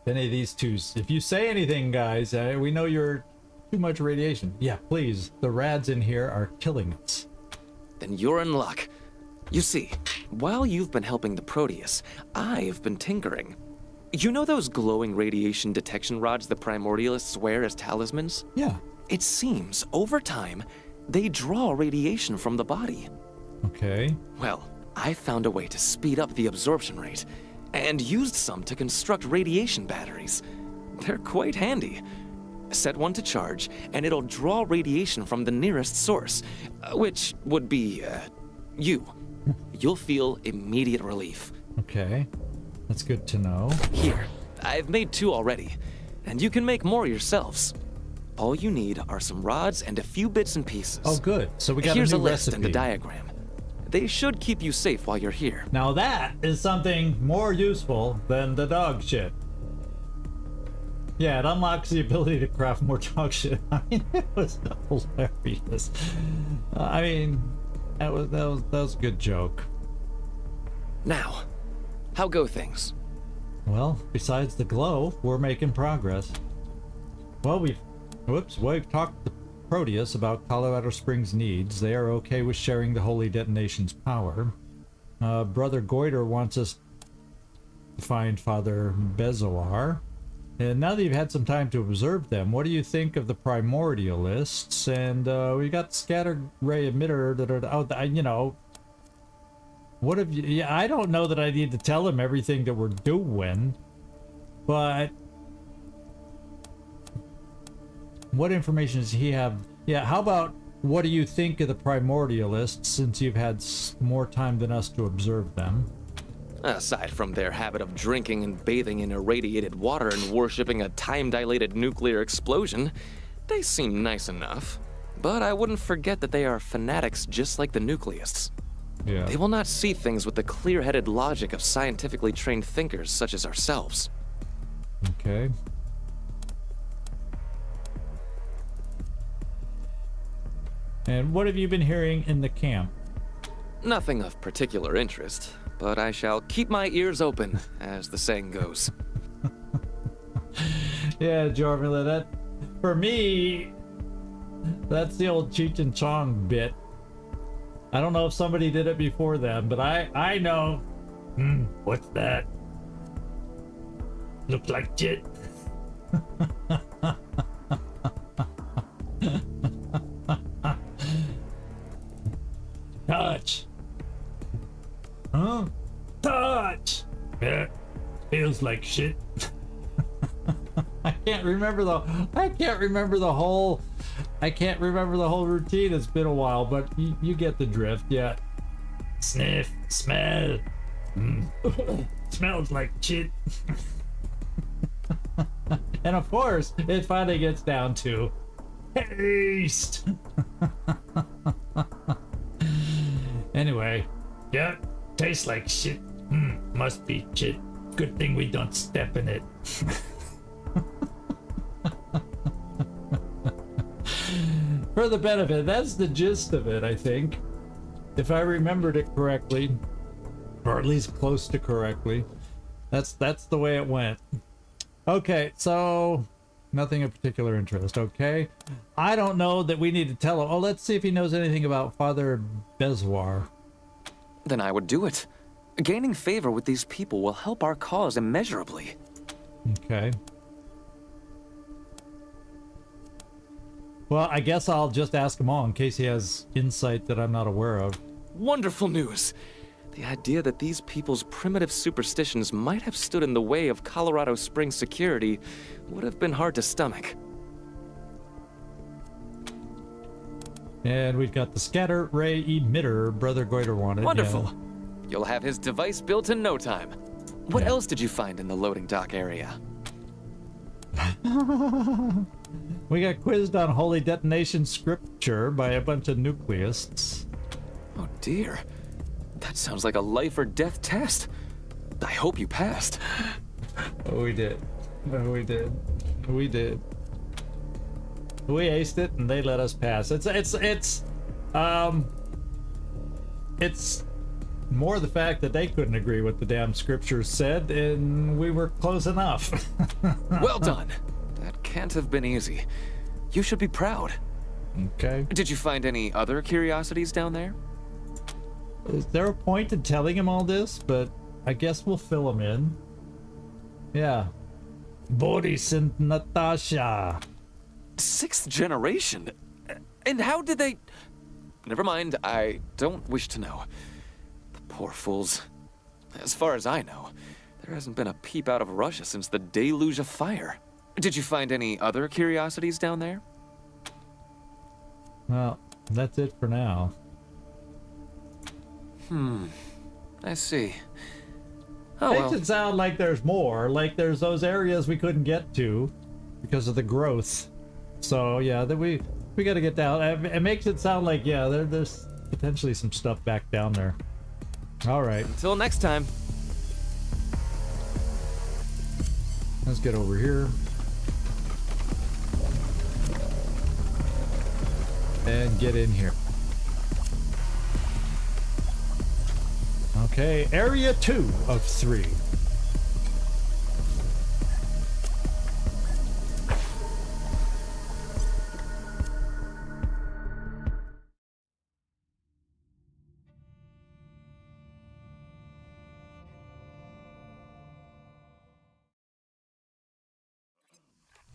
Any of these 2, if you say anything, guys, we know you're too much radiation. Yeah, please. The rads in here are killing us. Then you're in luck. You see, while you've been helping the Proteus, I've been tinkering. You know those glowing radiation detection rods the Primordialists wear as talismans? Yeah. It seems, over time, they draw radiation from the body. Okay. Well, I found a way to speed up the absorption rate, and used some to construct radiation batteries. They're quite handy. Set one to charge, and it'll draw radiation from the nearest source, which would be, you. You'll feel immediate relief. Okay. That's good to know. Here, I've made 2 already, and you can make more yourselves. All you need are some rods and a few bits and pieces. Oh, good. So we got Here's a new list recipe. and a diagram. They should keep you safe while you're here. Now that is something more useful than the dog shit. Yeah, it unlocks the ability to craft more dog shit. I mean, it was hilarious. I mean, that was a good joke. Now, how go things? Well, besides the glow, we're making progress. Well, we've talked to Proteus about Colorado Springs' needs. They are okay with sharing the Holy Detonation's power. Brother Goiter wants us to find Father Bezoar. And now that you've had some time to observe them, what do you think of the Primordialists? And we got Scattered Ray Emitter that are, you know, what have you? Yeah, I don't know that I need to tell him everything that we're doing, but what information does he have? Yeah, how about what do you think of the Primordialists since you've had more time than us to observe them? Aside from their habit of drinking and bathing in irradiated water and worshipping a time-dilated nuclear explosion, they seem nice enough. But I wouldn't forget that they are fanatics just like the Nucleists. Yeah. They will not see things with the clear-headed logic of scientifically trained thinkers such as ourselves. Okay. And what have you been hearing in the camp? Nothing of particular interest, but I shall keep my ears open, as the saying goes. Yeah, Jormula, that, for me, that's the old Cheech and Chong bit. I don't know if somebody did it before them, but I know. What's that? Look like shit. Touch. Huh? Touch. Yeah. Feels like shit. I can't remember the whole routine. It's been a while, but you get the drift. Yeah. Sniff, smell. Smells like shit. And of course, it finally gets down to taste. Anyway, yeah, tastes like shit. Must be shit. Good thing we don't step in it. For the benefit, that's the gist of it, I think. If I remembered it correctly, or at least close to correctly, that's the way it went. Okay, so nothing of particular interest, okay? I don't know that we need to tell him. Oh, let's see if he knows anything about Father Bezoar. Then I would do it. Gaining favor with these people will help our cause immeasurably. Okay. Well, I guess I'll just ask him all in case he has insight that I'm not aware of. Wonderful news! The idea that these people's primitive superstitions might have stood in the way of Colorado Springs security would have been hard to stomach. And we've got the scatter ray emitter Brother Goiter wanted. Wonderful! Yeah. You'll have his device built in no time. What else did you find in the loading dock area? We got quizzed on holy detonation scripture by a bunch of nucleists. Oh dear. That sounds like a life or death test. I hope you passed. Oh, we did. Oh, we did. We did. We aced it, and they let us pass. It's more the fact that they couldn't agree what the damn scriptures said, and we were close enough. Well done. That can't have been easy. You should be proud. Okay. Did you find any other curiosities down there? Is there a point in telling him all this? But I guess we'll fill him in. Yeah. Boris and Natasha. 6th generation? And how did they... Never mind, I don't wish to know. The poor fools. As far as I know, there hasn't been a peep out of Russia since the deluge of fire. Did you find any other curiosities down there? Well, that's it for now. I see. Oh, Makes it sound like there's more, like there's those areas we couldn't get to because of the growth. So yeah, that we got to get down. It makes it sound like, yeah, there's potentially some stuff back down there. All right. Until next time. Let's get over here. And get in here. Okay, area 2 of 3.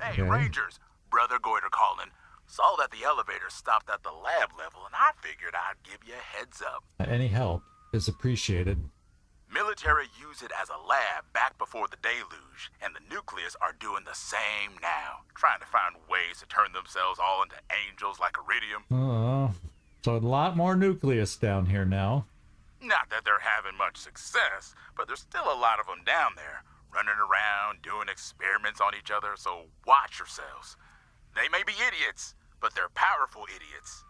Hey, Rangers, Brother Goiter calling. Saw that the elevator stopped at the lab level, and I figured I'd give you a heads up. Any help is appreciated. Military used it as a lab back before the deluge, and the nucleus are doing the same now, trying to find ways to turn themselves all into angels like iridium. Oh, so a lot more nucleus down here now. Not that they're having much success, but there's still a lot of them down there, running around, doing experiments on each other, so watch yourselves. They may be idiots, but they're powerful idiots.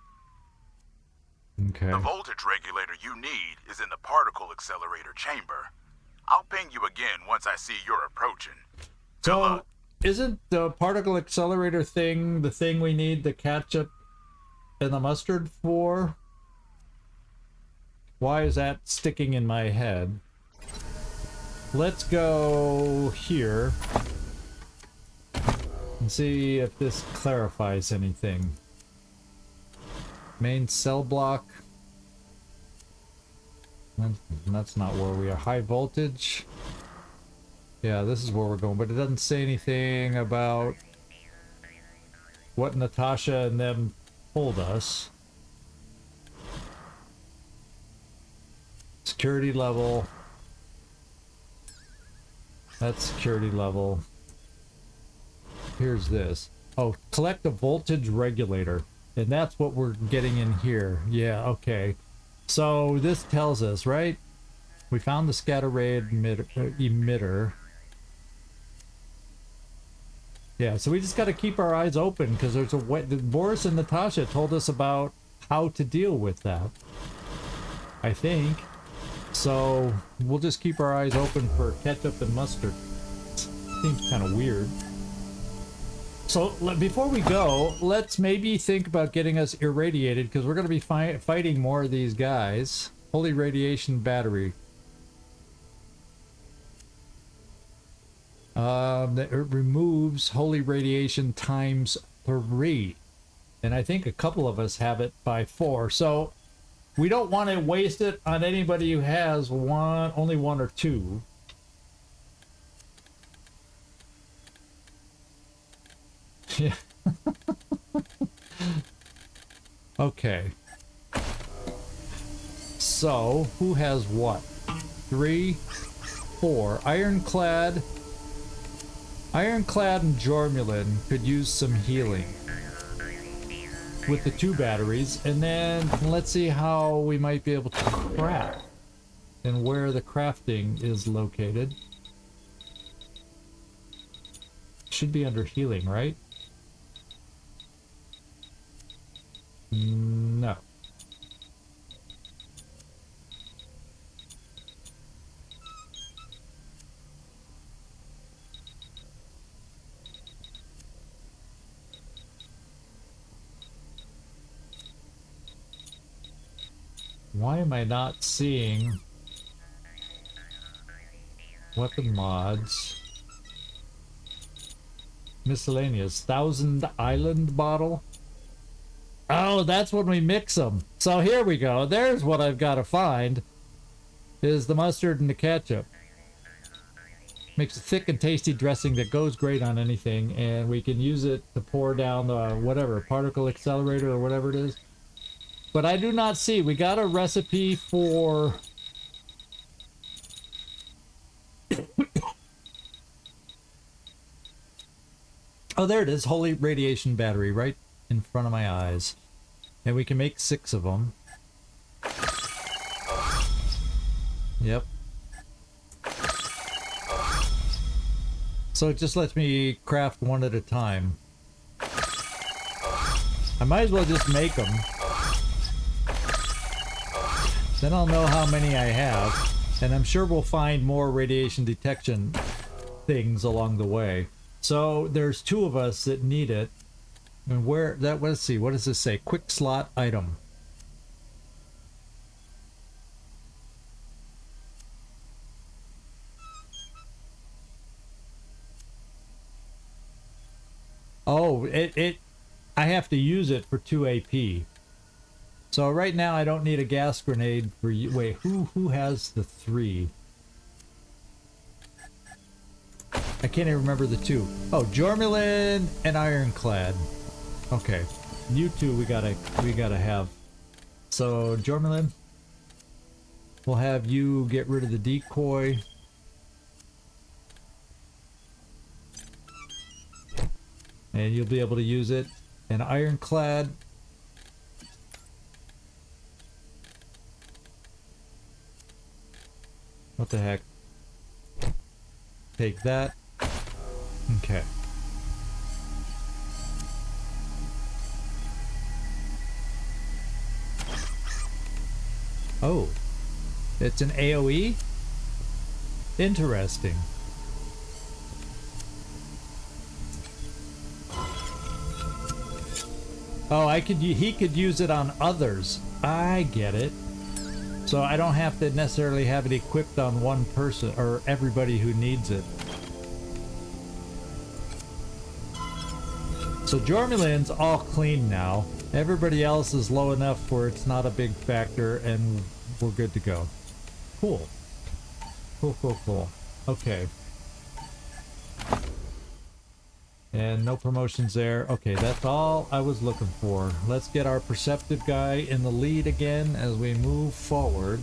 Okay. The voltage regulator you need is in the particle accelerator chamber. I'll ping you again once I see you're approaching. So, isn't the particle accelerator thing the thing we need to catch up and the mustard for? Why is that sticking in my head? Let's go here and see if this clarifies anything. Main cell block. That's not where we are. High voltage. Yeah, this is where we're going, but it doesn't say anything about what Natasha and them told us. Security level. That's security level. Here's this. Oh, collect a voltage regulator. And that's what we're getting in here. Yeah, okay. So this tells us, right? We found the scatter ray emitter. Yeah, so we just got to keep our eyes open because there's a way. Boris and Natasha told us about how to deal with that, I think. So we'll just keep our eyes open for ketchup and mustard. Seems kind of weird. So before we go, let's maybe think about getting us irradiated because we're going to be fighting more of these guys. Holy radiation battery. It removes holy radiation times 3. And I think a couple of us have it by 4. So we don't want to waste it on anybody who has only 1 or 2. Yeah. Okay. So, who has what? 3, 4. Ironclad and Jormulin could use some healing with the 2 batteries, and then let's see how we might be able to craft and where the crafting is located. Should be under healing, right? No. Why am I not seeing weapon mods? Miscellaneous. 1000 Island bottle? Oh, that's when we mix them. So here we go. There's what I've got to find. Is the mustard and the ketchup. Makes a thick and tasty dressing that goes great on anything, and we can use it to pour down the whatever, particle accelerator or whatever it is. But I do not see. We got a recipe for... Oh, there it is. Holy radiation battery right in front of my eyes. And we can make 6 of them. Yep. So it just lets me craft 1 at a time. I might as well just make them. Then I'll know how many I have. And I'm sure we'll find more radiation detection things along the way. So there's 2 of us that need it. And where that, let's see, what does this say? Quick slot item. Oh, I have to use it for 2 AP. So right now I don't need a gas grenade for you. Wait, who has the 3? I can't even remember the 2. Oh, Jormulin and Ironclad. Okay, you 2 we gotta have. So Jormulin, we'll have you get rid of the decoy. And you'll be able to use it. And Ironclad, what the heck? Take that. Okay. Oh, it's an AoE? Interesting. Oh, he could use it on others. I get it. So I don't have to necessarily have it equipped on one person or everybody who needs it. So Jormulin's all clean now. Everybody else is low enough where it's not a big factor and we're good to go. Cool. Cool, cool, cool. Okay. And no promotions there. Okay, that's all I was looking for. Let's get our perceptive guy in the lead again as we move forward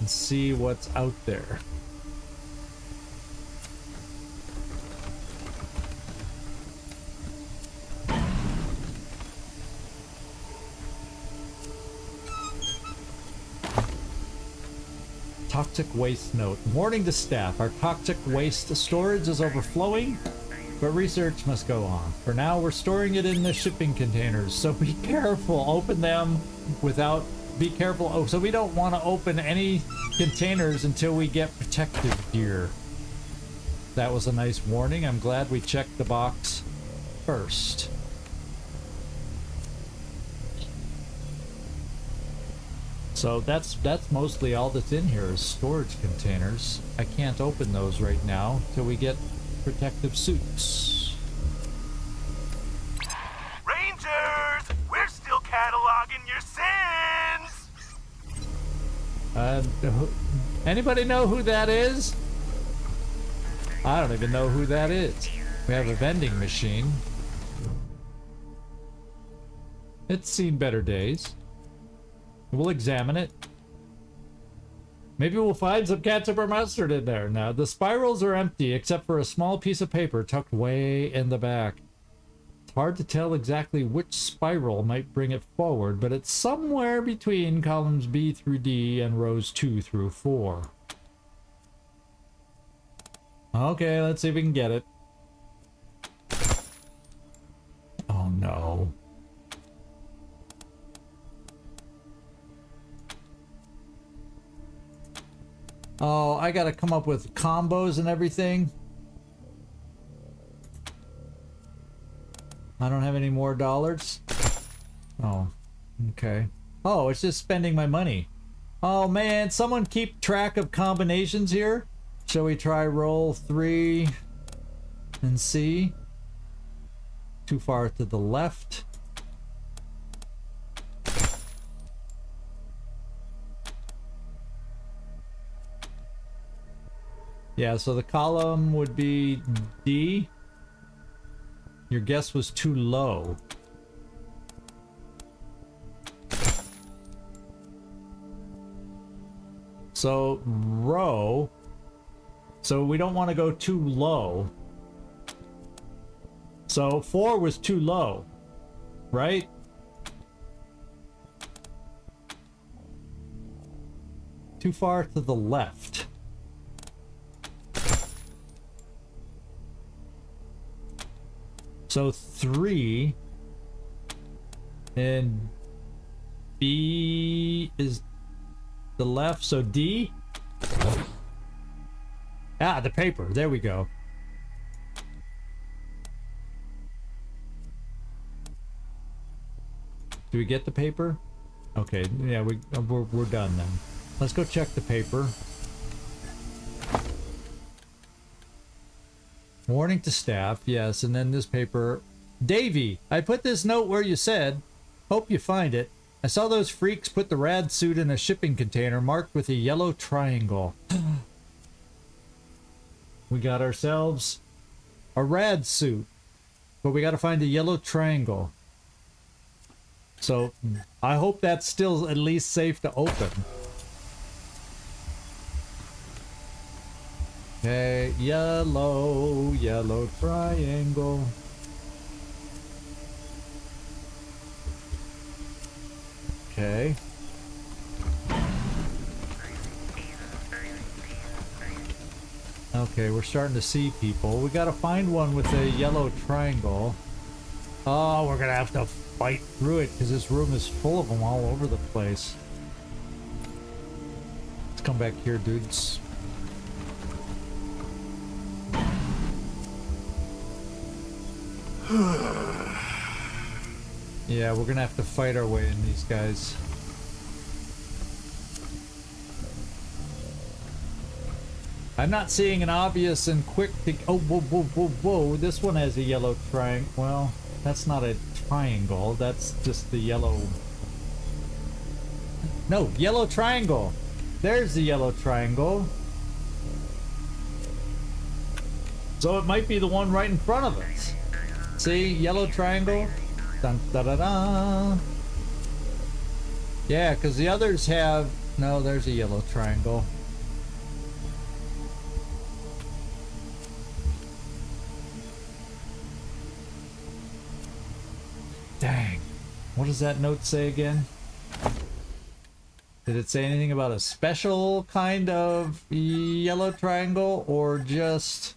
and see what's out there. Toxic waste note. Warning to staff, our toxic waste storage is overflowing, but research must go on. For now, we're storing it in the shipping containers, so be careful. Open them without... Be careful. Oh, so we don't want to open any containers until we get protective gear. That was a nice warning. I'm glad we checked the box first. So that's mostly all that's in here is storage containers. I can't open those right now till we get protective suits. Rangers, we're still cataloging your sins. Anybody know who that is? I don't even know who that is. We have a vending machine. It's seen better days. We'll examine it. Maybe we'll find some ketchup or mustard in there. Now, the spirals are empty except for a small piece of paper tucked way in the back. It's hard to tell exactly which spiral might bring it forward, but it's somewhere between columns B through D and rows 2 through 4. Okay, let's see if we can get it. Oh no. Oh, I gotta come up with combos and everything. I don't have any more dollars. Oh, okay. Oh, it's just spending my money. Oh man, someone keep track of combinations here? Shall we try roll 3 and see? Too far to the left. Yeah, so the column would be D. Your guess was too low. So row. So we don't want to go too low. So 4 was too low, right? Too far to the left. So 3 and B is the left, so D. Ah, the paper. There we go. Do we get the paper? Okay, yeah, we're done then. Let's go check the paper. Warning to staff, yes, and then this paper. Davey, I put this note where you said. Hope you find it. I saw those freaks put the rad suit in a shipping container marked with a yellow triangle. We got ourselves a rad suit, but we got to find a yellow triangle. So I hope that's still at least safe to open. Okay, yellow triangle. Okay. Okay, we're starting to see people. We gotta find one with a yellow triangle. Oh, we're gonna have to fight through it because this room is full of them all over the place. Let's come back here, dudes. Yeah, we're gonna have to fight our way in these guys. I'm not seeing an obvious and quick oh, whoa, whoa, whoa, whoa. This one has a yellow triangle. Well, that's not a triangle. That's just the yellow. No, yellow triangle. There's the yellow triangle. So it might be the one right in front of us. See, yellow triangle. Dun, da, da, da. Yeah, because the others have... No, there's a yellow triangle. Dang. What does that note say again? Did it say anything about a special kind of yellow triangle or just...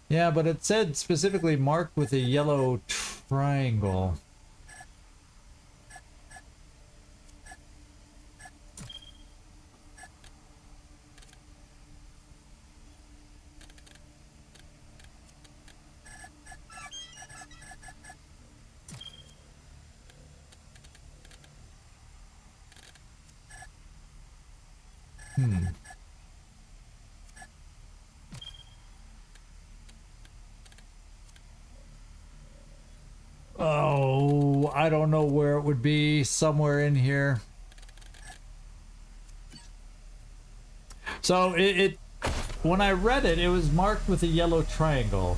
Yeah, but it said specifically marked with a yellow triangle. Oh, I don't know where it would be. Somewhere in here. So when I read it, it was marked with a yellow triangle.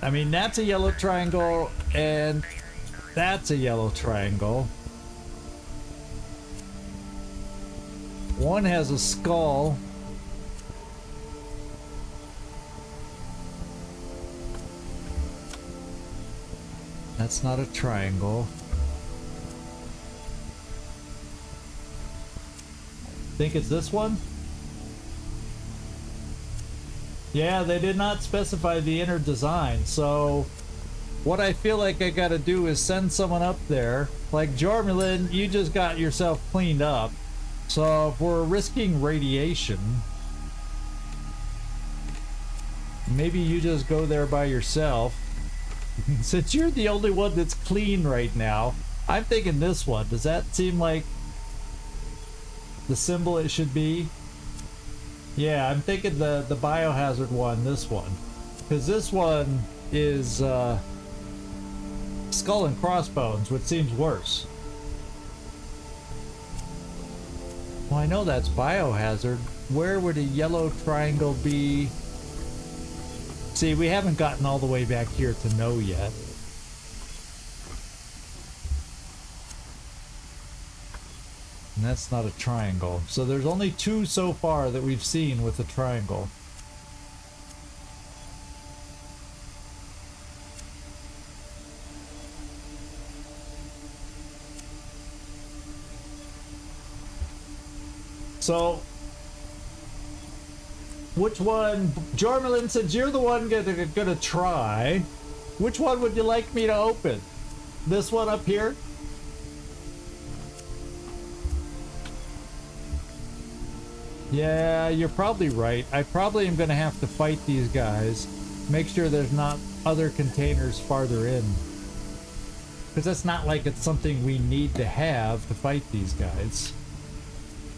I mean, that's a yellow triangle, and that's a yellow triangle. One has a skull. That's not a triangle. Think it's this one? Yeah, they did not specify the inner design, so what I feel like I gotta do is send someone up there. Like Jormulin, you just got yourself cleaned up. So if we're risking radiation, maybe you just go there by yourself. Since you're the only one that's clean right now, I'm thinking this one. Does that seem like the symbol it should be? Yeah, I'm thinking the biohazard one, this one. Because this one is skull and crossbones, which seems worse. Well, I know that's biohazard. Where would a yellow triangle be? See, we haven't gotten all the way back here to know yet. And that's not a triangle. So there's only two so far that we've seen with a triangle. So, which one, Jormulin, since you're the one gonna try, which one would you like me to open? This one up here? Yeah, you're probably right. I probably am gonna have to fight these guys. Make sure there's not other containers farther in. Because that's not like it's something we need to have to fight these guys.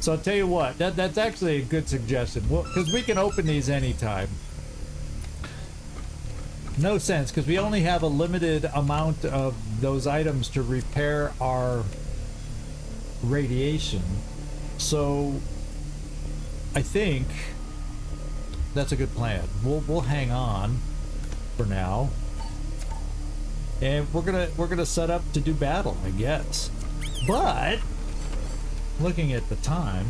So I'll tell you what, that's actually a good suggestion. Well, because we can open these anytime. No sense, because we only have a limited amount of those items to repair our radiation. So I think that's a good plan. We'll hang on for now. And we're gonna set up to do battle, I guess. But looking at the time,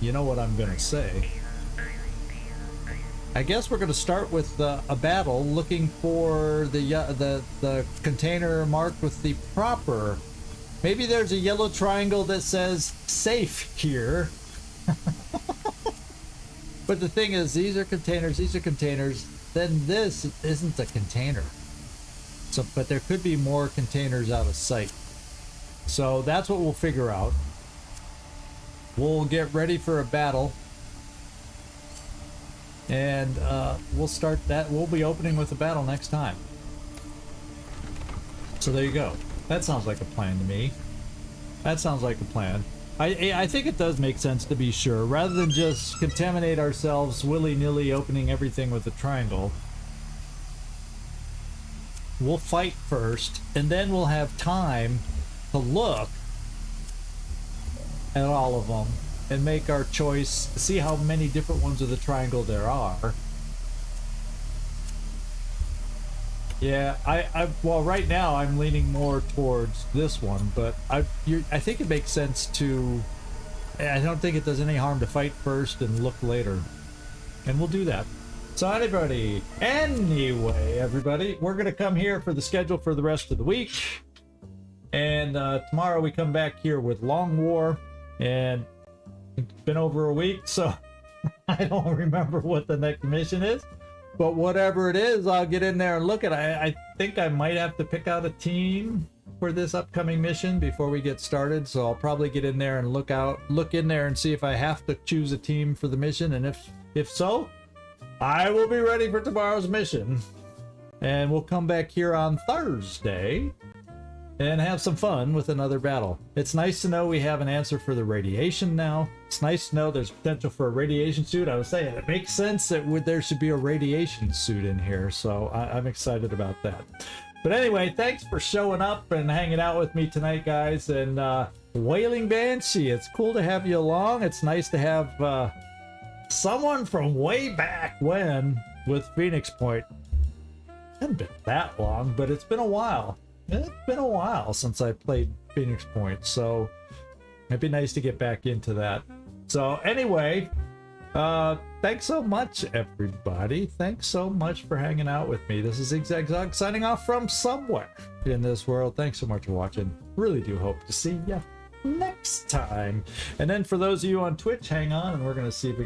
you know what I'm gonna say. I guess we're gonna start with a battle, looking for the container marked with the proper. Maybe there's a yellow triangle that says safe here. But the thing is, these are containers. Then this isn't a container. So, but there could be more containers out of sight. So that's what we'll figure out. We'll get ready for a battle. and we'll start that. We'll be opening with a battle next time. So there you go. That sounds like a plan to me. That sounds like a plan. I think it does make sense, to be sure, rather than just contaminate ourselves willy-nilly opening everything with a triangle. We'll fight first, and then we'll have time to look at all of them and make our choice, see how many different ones of the triangle there are. Yeah, well, right now I'm leaning more towards this one, but I think it makes sense to. I don't think it does any harm to fight first and look later, and we'll do that. So anyway, everybody, we're gonna come here for the schedule for the rest of the week, and tomorrow we come back here with Long War, and it's been over a week, so I don't remember what the next mission is. But whatever it is, I'll get in there and look at it. I think I might have to pick out a team for this upcoming mission before we get started. So I'll probably get in there and look in there and see if I have to choose a team for the mission. And if so, I will be ready for tomorrow's mission. And we'll come back here on Thursday and have some fun with another battle. It's nice to know we have an answer for the radiation now. It's nice to know there's potential for a radiation suit. I was saying it makes sense that there should be a radiation suit in here, so I'm excited about that. But anyway, thanks for showing up and hanging out with me tonight, guys. And Wailing Banshee, it's cool to have you along. It's nice to have someone from way back when with Phoenix Point. It hasn't been that long, but it's been a while. It's been a while since I played Phoenix Point, so it'd be nice to get back into that. So anyway, thanks so much, everybody. Thanks so much for hanging out with me. This is Zigzag signing off from somewhere in this world. Thanks so much for watching. Really do hope to see you next time. And then for those of you on Twitch, hang on, and we're going to see if we can